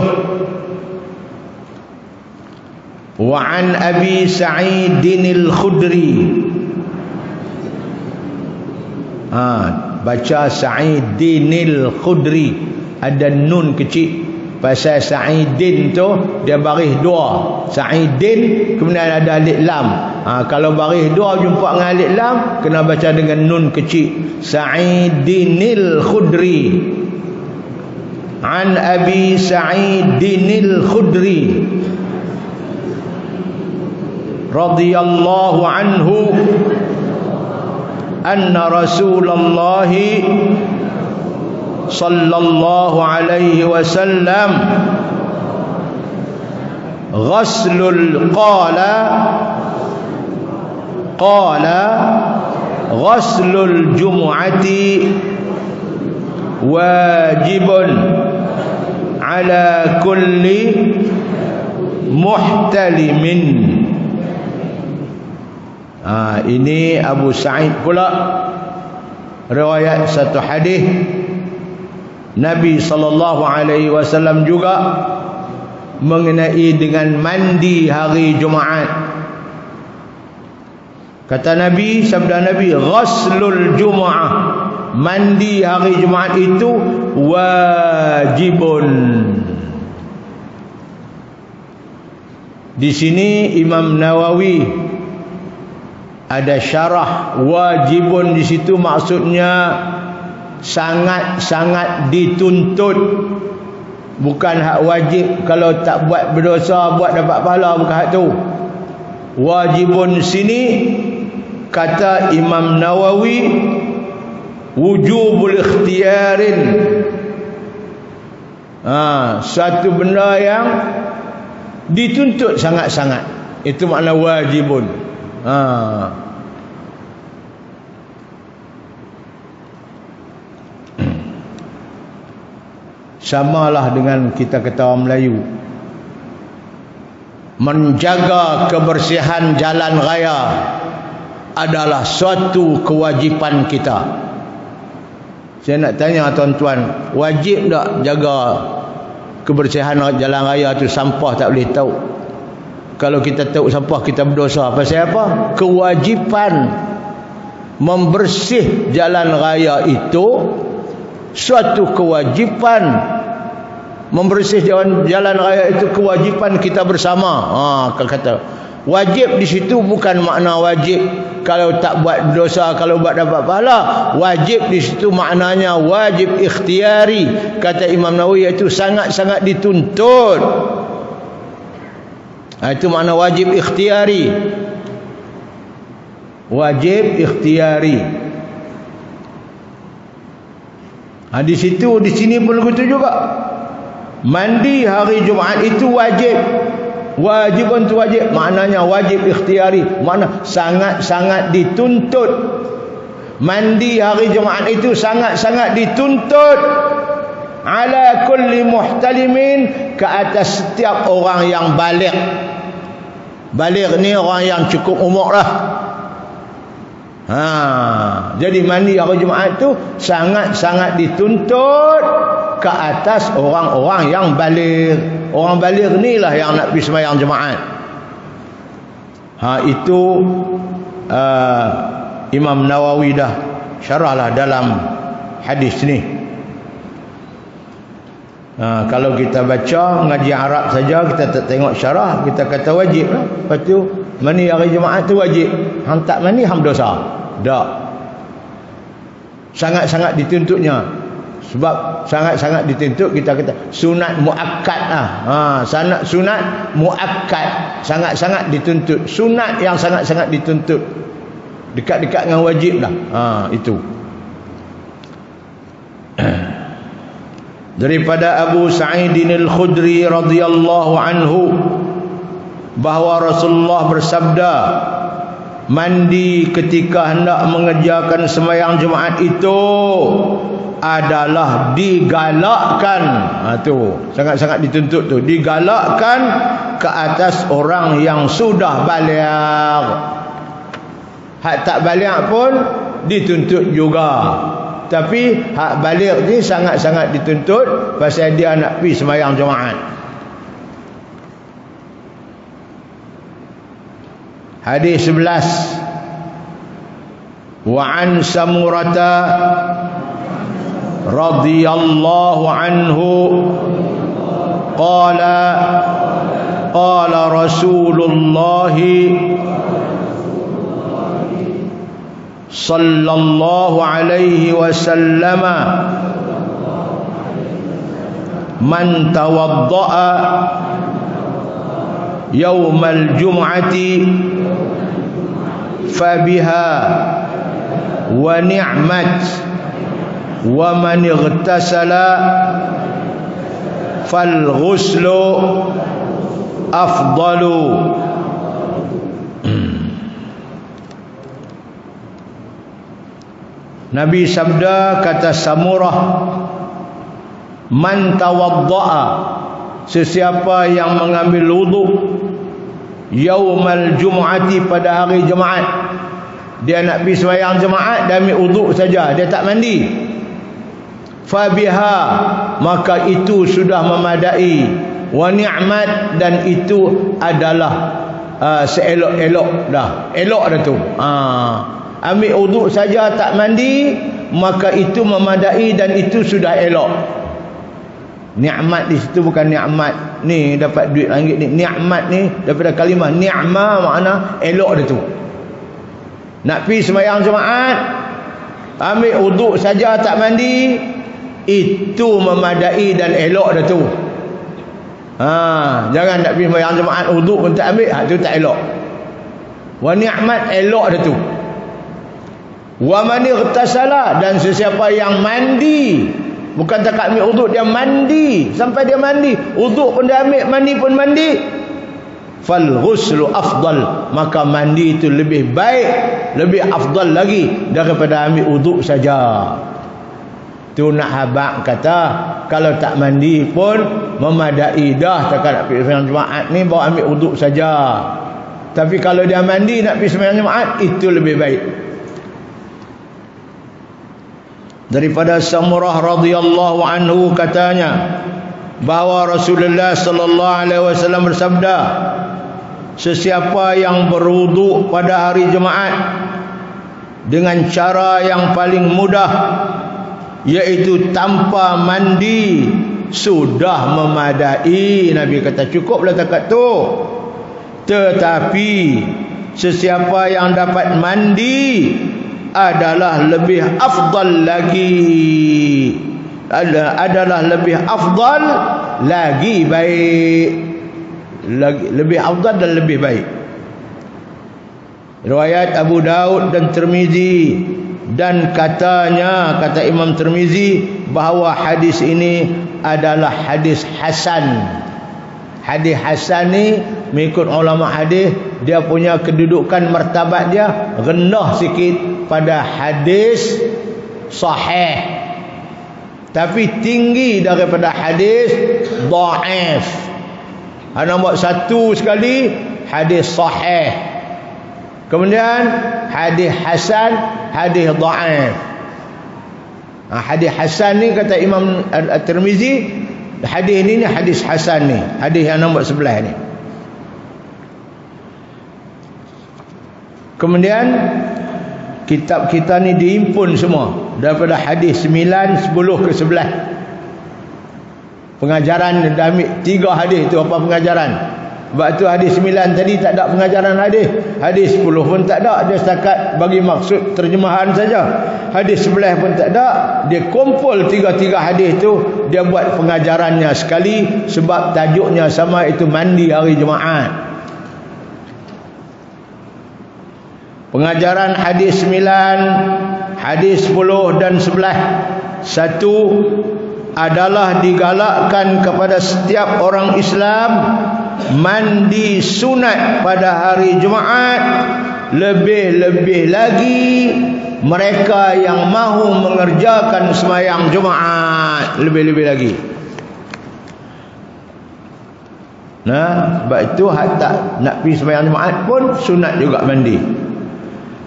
wa an Abi Sa'id al-Khudri. Baca Sa'idin al-Khudri, ada nun kecil. Pasal Sa'idin tu dia baris dua, Sa'idin kemudian ada alif lam. Kalau baris dua jumpa dengan alif lam, kena baca dengan nun kecil. Sa'idin al-Khudri, an Abi Sa'idin al-Khudri radhiyallahu anhu anna Rasulullah sallallahu alaihi wasallam ghaslul jumu'ati wajibun ala kulli muhtalimin. Ini Abu Sa'id pula riwayat satu hadis Nabi sallallahu alaihi wasallam juga mengenai dengan mandi hari Jumaat. Kata Nabi, sabda Nabi, ghaslul Jum'ah, mandi hari Jumaat itu wajibun. Di sini Imam Nawawi ada syarah wajibun, di situ maksudnya sangat-sangat dituntut. Bukan hak wajib, kalau tak buat berdosa buat dapat pahala, bukan hak tu. Wajibun sini kata Imam Nawawi wujubul ikhtiyarin. Satu benda yang dituntut sangat-sangat, itu makna wajibun. Samalah dengan kita kata orang Melayu, menjaga kebersihan jalan raya adalah suatu kewajipan kita. Saya nak tanya tuan-tuan, wajib tak jaga kebersihan jalan raya tu? Sampah tak boleh tahu. Kalau kita tahu sampah, kita berdosa. Pasal apa? Kewajipan membersih jalan raya itu suatu kewajipan. Membersih jalan raya itu kewajipan kita bersama. Kata wajib di situ bukan makna wajib kalau tak buat dosa, kalau buat dapat pahala. Wajib di situ maknanya wajib ikhtiari. Kata Imam Nawawi, itu sangat-sangat dituntut. Itu makna wajib ikhtiari. Wajib ikhtiari. Di situ, di sini pun begitu juga. Mandi hari Jumaat itu wajib. Wajibun itu wajib, maknanya wajib ikhtiari, makna sangat-sangat dituntut. Mandi hari Jumaat itu sangat-sangat dituntut ala kulli muhtalimin, ke atas setiap orang yang baligh. Baligh ni orang yang cukup umur lah. Jadi mandi hari Jumaat itu sangat-sangat dituntut ke atas orang-orang yang baligh. Orang baligh ni lah yang nak pergi sembahyang Jumaat. Itu Imam Nawawi dah syarahlah dalam hadis ni. Kalau kita baca ngaji Arab saja, kita tak tengok syarah, kita kata wajib lah. Lepas tu mandi hari Jumaat tu wajib. Hang tak mandi, hang dosa. Tak. Sangat-sangat dituntutnya. Sebab sangat-sangat dituntut, kita kata sunat muakkad lah. Sunat muakkad, sangat-sangat dituntut. Sunat yang sangat-sangat dituntut, dekat-dekat dengan wajib lah. Itu daripada Abu Sa'id al-Khudri radhiyallahu anhu bahawa Rasulullah bersabda, mandi ketika hendak mengerjakan sembahyang Jumaat itu adalah digalakkan. Tu sangat-sangat dituntut tu, digalakkan ke atas orang yang sudah baligh. Hak tak baligh pun dituntut juga, tapi hak baligh ni sangat-sangat dituntut pasal dia nak pergi sembahyang Jumaat. Hadis 11, wa an Samurata radhiyallahu anhu qala qala Rasulullah sallallahu alaihi wasallam, man tawadda'a yawmal jum'ati fabiha wa ni'mat, wa man ightasala fal ghuslu afdalu. Nabi sabda, kata Samurah Man tawadda'a, sesiapa yang mengambil wudu yaumal jum'ati, pada hari Jumaat, dia nak pergi sembahyang Jumaat, dia ambil wudu saja, dia tak mandi, fabiha, maka itu sudah memadai, wa ni'mat, dan itu adalah seelok-elok dah, elok dah tu. Ambil wudu saja tak mandi, maka itu memadai dan itu sudah elok. Nikmat di situ bukan nikmat ni dapat duit ringgit ni. Nikmat ni daripada kalimah ni'mah, makna elok dia tu. Nak pergi sembahyang Jumaat, ambil wudu saja tak mandi, itu memadai dan elok dia tu. Jangan nak pergi sembahyang Jumaat wudu pun tak ambil, tu tak elok. Wa ni'mat, elok dia tu. Wa man ightasala, dan sesiapa yang mandi, bukan tak ambil wudu, dia mandi, sampai dia mandi, wudu pun dia ambil, mandi pun mandi, fal ghuslu afdal, maka mandi itu lebih baik, lebih afdal lagi daripada ambil wudu saja. Tu nak habaq kata kalau tak mandi pun memadai dah, takkan nak pergi sembahyang Jumaat ni bawa ambil wudu saja. Tapi kalau dia mandi nak pergi sembahyang Jumaat, itu lebih baik. Daripada Samurah radhiyallahu anhu katanya bahawa Rasulullah sallallahu alaihi wasallam bersabda, sesiapa yang berwudu pada hari Jumaat dengan cara yang paling mudah, iaitu tanpa mandi, sudah memadai. Nabi kata cukuplah takat tu. Tetapi sesiapa yang dapat mandi adalah lebih afdal lagi, adalah lebih afdal lagi, baik lagi, lebih afdal dan lebih baik. Riwayat Abu Daud dan Tirmizi, dan katanya, kata Imam Tirmizi, bahawa hadis ini adalah hadis hasan. Hadis hasan ni mengikut ulama hadis, dia punya kedudukan martabat dia rendah sikit pada hadis sahih, tapi tinggi daripada hadis dhaif. Nombor satu sekali hadis sahih, kemudian hadis hasan, hadis dhaif. Hadis hasan ni kata Imam At-Tirmizi, hadis ni hadis hasan ni, hadis yang nombor 11 ni. Kemudian kitab kita ni dihimpun semua daripada hadis 9, 10 ke 11. Pengajaran dah ambil 3 hadis tu. Apa pengajaran? Sebab tu hadis 9 tadi tak ada pengajaran hadis. Hadis 10 pun tak ada, dia setakat bagi maksud terjemahan saja. Hadis 11 pun tak ada, dia kumpul 3 hadis tu, dia buat pengajarannya sekali, sebab tajuknya sama, itu mandi hari Jumaat. Pengajaran hadis 9, hadis 10 dan 11. Satu, adalah digalakkan kepada setiap orang Islam mandi sunat pada hari Jumaat, lebih-lebih lagi mereka yang mahu mengerjakan sembahyang Jumaat, lebih-lebih lagi. Sebab itu hatta nak pergi sembahyang Jumaat pun sunat juga mandi.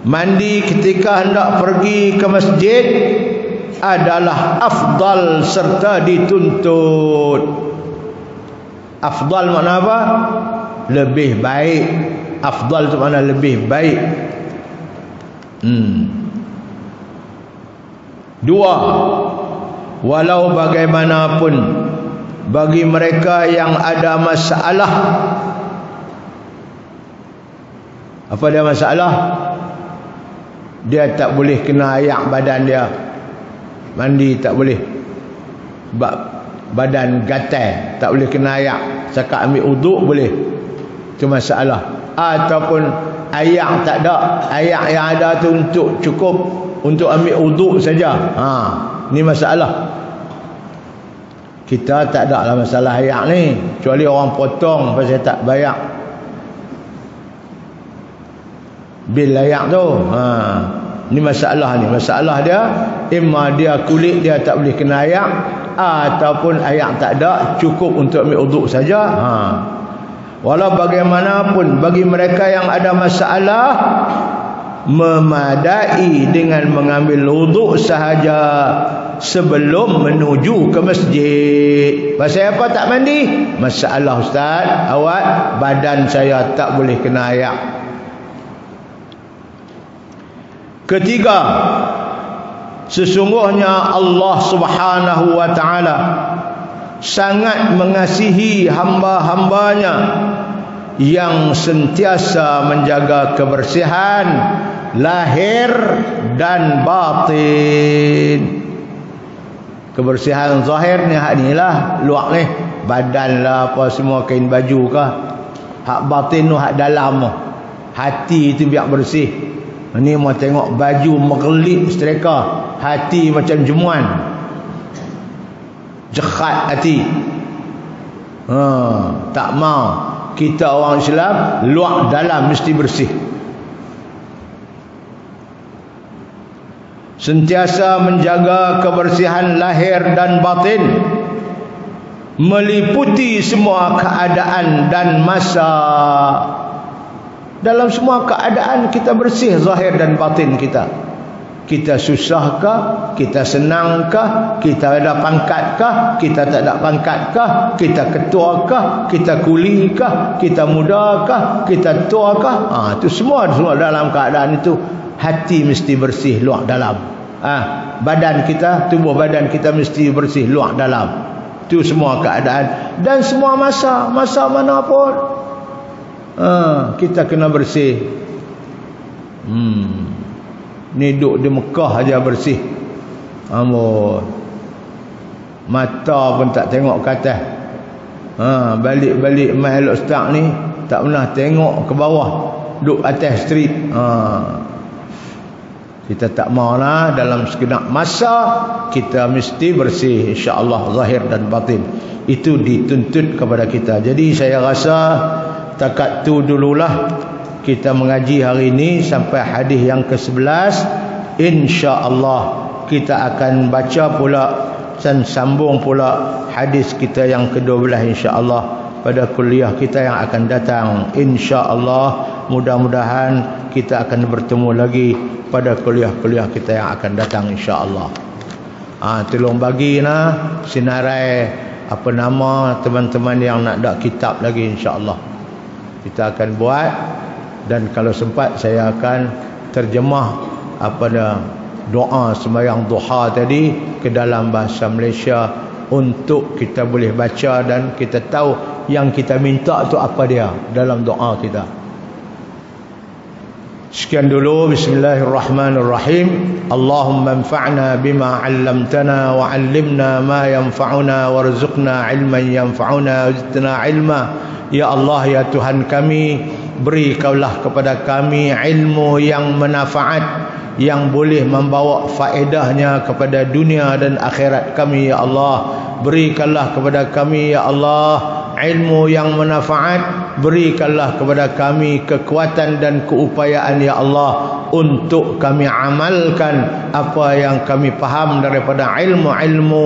Mandi ketika hendak pergi ke masjid adalah afdal serta dituntut. Afdal makna apa? Lebih baik. Afdal itu makna lebih baik. Dua, walau bagaimanapun bagi mereka yang ada masalah. Apa dia masalah? Dia tak boleh kena ayak badan dia, mandi tak boleh, sebab badan gatal, tak boleh kena ayak. Cakap ambil uduk boleh, itu masalah. Ataupun ayak tak ada, ayak yang ada tu untuk cukup untuk ambil uduk saja. Ni masalah. Kita tak ada lah masalah ayak ni, kecuali orang potong pasal tak bayar bil ayak tu. Ni masalah ni. Masalah dia, imma dia kulit dia tak boleh kena ayak, ataupun air tak ada, cukup untuk ambil uduk saja. Walau bagaimanapun bagi mereka yang ada masalah, memadai dengan mengambil wuduk sahaja sebelum menuju ke masjid. Pasal apa tak mandi? Masalah ustaz, awak, badan saya tak boleh kena air. Ketiga, sesungguhnya Allah Subhanahu wa taala sangat mengasihi hamba-hambanya yang sentiasa menjaga kebersihan lahir dan batin. Kebersihan zahir ni hak ni lah, luar ni, badan lah, apa semua, kain baju kah. Hak batin tu hak dalam tu, hati tu biar bersih. Ni mau tengok baju megelip setrika, hati macam jemuan, jekat hati. Tak mau. Kita orang Islam, luar dalam mesti bersih. Sentiasa menjaga kebersihan lahir dan batin, meliputi semua keadaan dan masa. Dalam semua keadaan kita bersih zahir dan batin kita. Kita susahkah, kita senangkah, kita ada pangkatkah, kita tak ada pangkatkah, kita ketuakah, kita kulikah, kita mudakah, kita tuakah. Itu semua dalam keadaan itu hati mesti bersih luar dalam. Badan kita, tubuh badan kita mesti bersih luar dalam. Itu semua keadaan dan semua masa mana pun kita kena bersih. Ni duduk di Mekah aja bersih. Mata pun tak tengok ke atas. Balik-balik mai Ustaz ni tak pernah tengok ke bawah, duduk atas street. Kita tak maulah dalam segenap masa kita mesti bersih, insya-Allah zahir dan batin. Itu dituntut kepada kita. Jadi saya rasa takat tu dululah kita mengaji hari ini sampai hadis yang ke-11. Insya-Allah kita akan baca pula dan sambung pula hadis kita yang ke-12 insya-Allah pada kuliah kita yang akan datang. Insya-Allah mudah-mudahan kita akan bertemu lagi pada kuliah-kuliah kita yang akan datang insya-Allah. Tolong bagi sinarai apa nama teman-teman yang nak ada kitab lagi insya-Allah. Kita akan buat, dan kalau sempat saya akan terjemah doa sembahyang duha tadi ke dalam bahasa Malaysia untuk kita boleh baca dan kita tahu yang kita minta tu apa dia dalam doa kita. Sekian dulu. Bismillahirrahmanirrahim. Allahumma anfa'na bima 'allamtana wa 'allimna ma yanfa'una warzuqna 'ilman yanfa'una wazidna 'ilma. Ya Allah, ya Tuhan kami, beri kaulah kepada kami ilmu yang manfaat, yang boleh membawa faedahnya kepada dunia dan akhirat kami ya Allah. Berikanlah kepada kami ya Allah ilmu yang manfaat, berikanlah kepada kami kekuatan dan keupayaan ya Allah untuk kami amalkan apa yang kami faham daripada ilmu-ilmu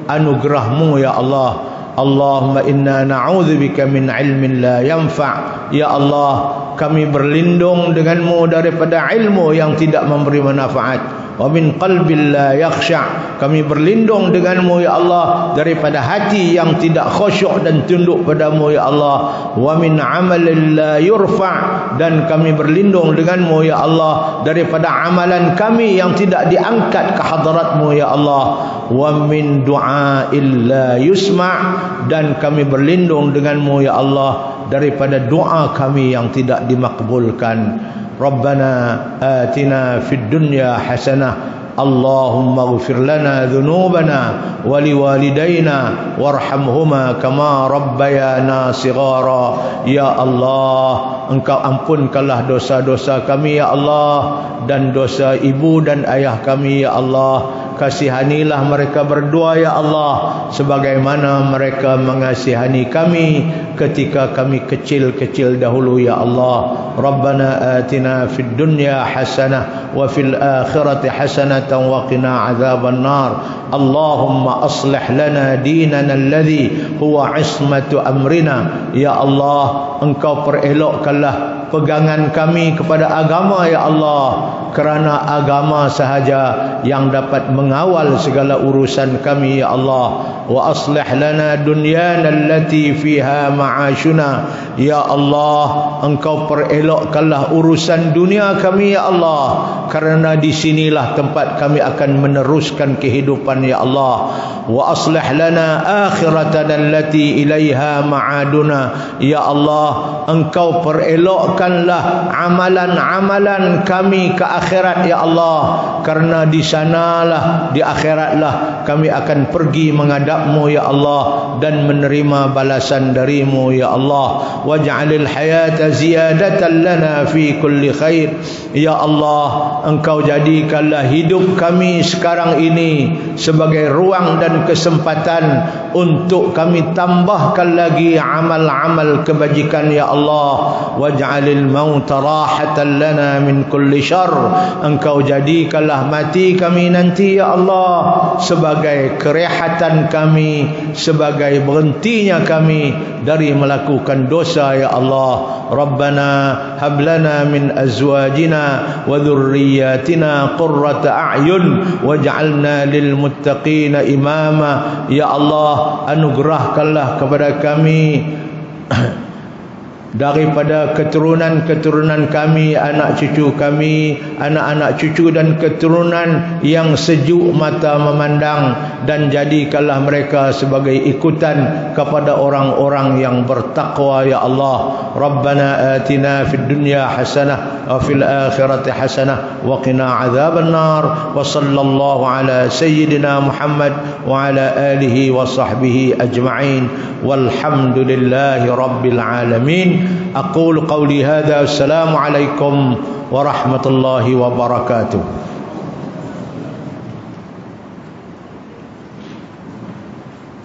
anugerahmu ya Allah. Allahumma inna na'udzubika min ilmin la yanfa'. Ya Allah, kami berlindung denganmu daripada ilmu yang tidak memberi manfaat. Wa min qalbin la yakhsha'. Kami berlindung denganmu ya Allah daripada hati yang tidak khusyuk dan tunduk padamu ya Allah. Wa min amalin la yurfa'. Dan kami berlindung denganmu ya Allah daripada amalan kami yang tidak diangkat ke hadaratmu ya Allah. Wa min du'a'in la yusma'. Dan kami berlindung denganmu ya Allah daripada doa kami yang tidak dimakbulkan. Rabbana atina fid dunya hasanah. Allahumma ighfir lana dhunubana wa liwalidayna warhamhuma kama rabbayana shighara. Ya Allah, Engkau ampunkanlah dosa-dosa kami ya Allah, dan dosa ibu dan ayah kami ya Allah. Kasihanilah mereka berdua ya Allah sebagaimana mereka mengasihani kami. ketika kami kecil-kecil dahulu ya Allah. Rabbana atina fid dunya hasanah wa fil akhirati hasanatan wa qina adzaban nar. Allahumma aslih lana dinana alladhi huwa ismatu amrina. Ya Allah, Engkau perelokkanlah pegangan kami kepada agama ya Allah, kerana agama sahaja yang dapat mengawal segala urusan kami ya Allah. Wa aslih lana dunyana allati fiha ma'ashuna. Ya Allah, Engkau perelokkanlah urusan dunia kami ya Allah, kerana di sinilah tempat kami akan meneruskan kehidupan ya Allah. Wa aslih lana akhiratana allati ilaiha ma'aduna. Ya Allah, Engkau perelokkanlah amalan-amalan kami ke akhirat ya Allah, kerana di sanalah, di akhiratlah kami akan pergi menghadapmu ya Allah dan menerima balasan darimu ya Allah. Waj'alil hayata ziyadatan lana fi kulli khair. Ya Allah, Engkau jadikanlah hidup kami sekarang ini sebagai ruang dan kesempatan untuk kami tambahkan lagi amal-amal kebajikan ya Allah. Waj'alil mauta rahatan lana min kulli syarr. Engkau jadikanlah mati kami nanti ya Allah sebagai kerehatan kami, sebagai berhentinya kami dari melakukan dosa ya Allah. Rabbana hab lana min azwajina wa dhurriyyatina qurrata a'yun waj'alna lil muttaqina imama. Ya Allah, anugerahkanlah kepada kami daripada keturunan-keturunan kami, anak cucu kami, anak-anak cucu dan keturunan yang sejuk mata memandang, dan jadikanlah mereka sebagai ikutan kepada orang-orang yang bertakwa ya Allah. Rabbana atina fid dunya hasanah wa fil akhirati hasanah wa qina adzaban nar. Wa sallallahu ala sayyidina Muhammad wa ala alihi wa sahbihi ajma'in walhamdulillahi rabbil alamin. أقول قولي هذا. السلام عليكم ورحمة الله وبركاته.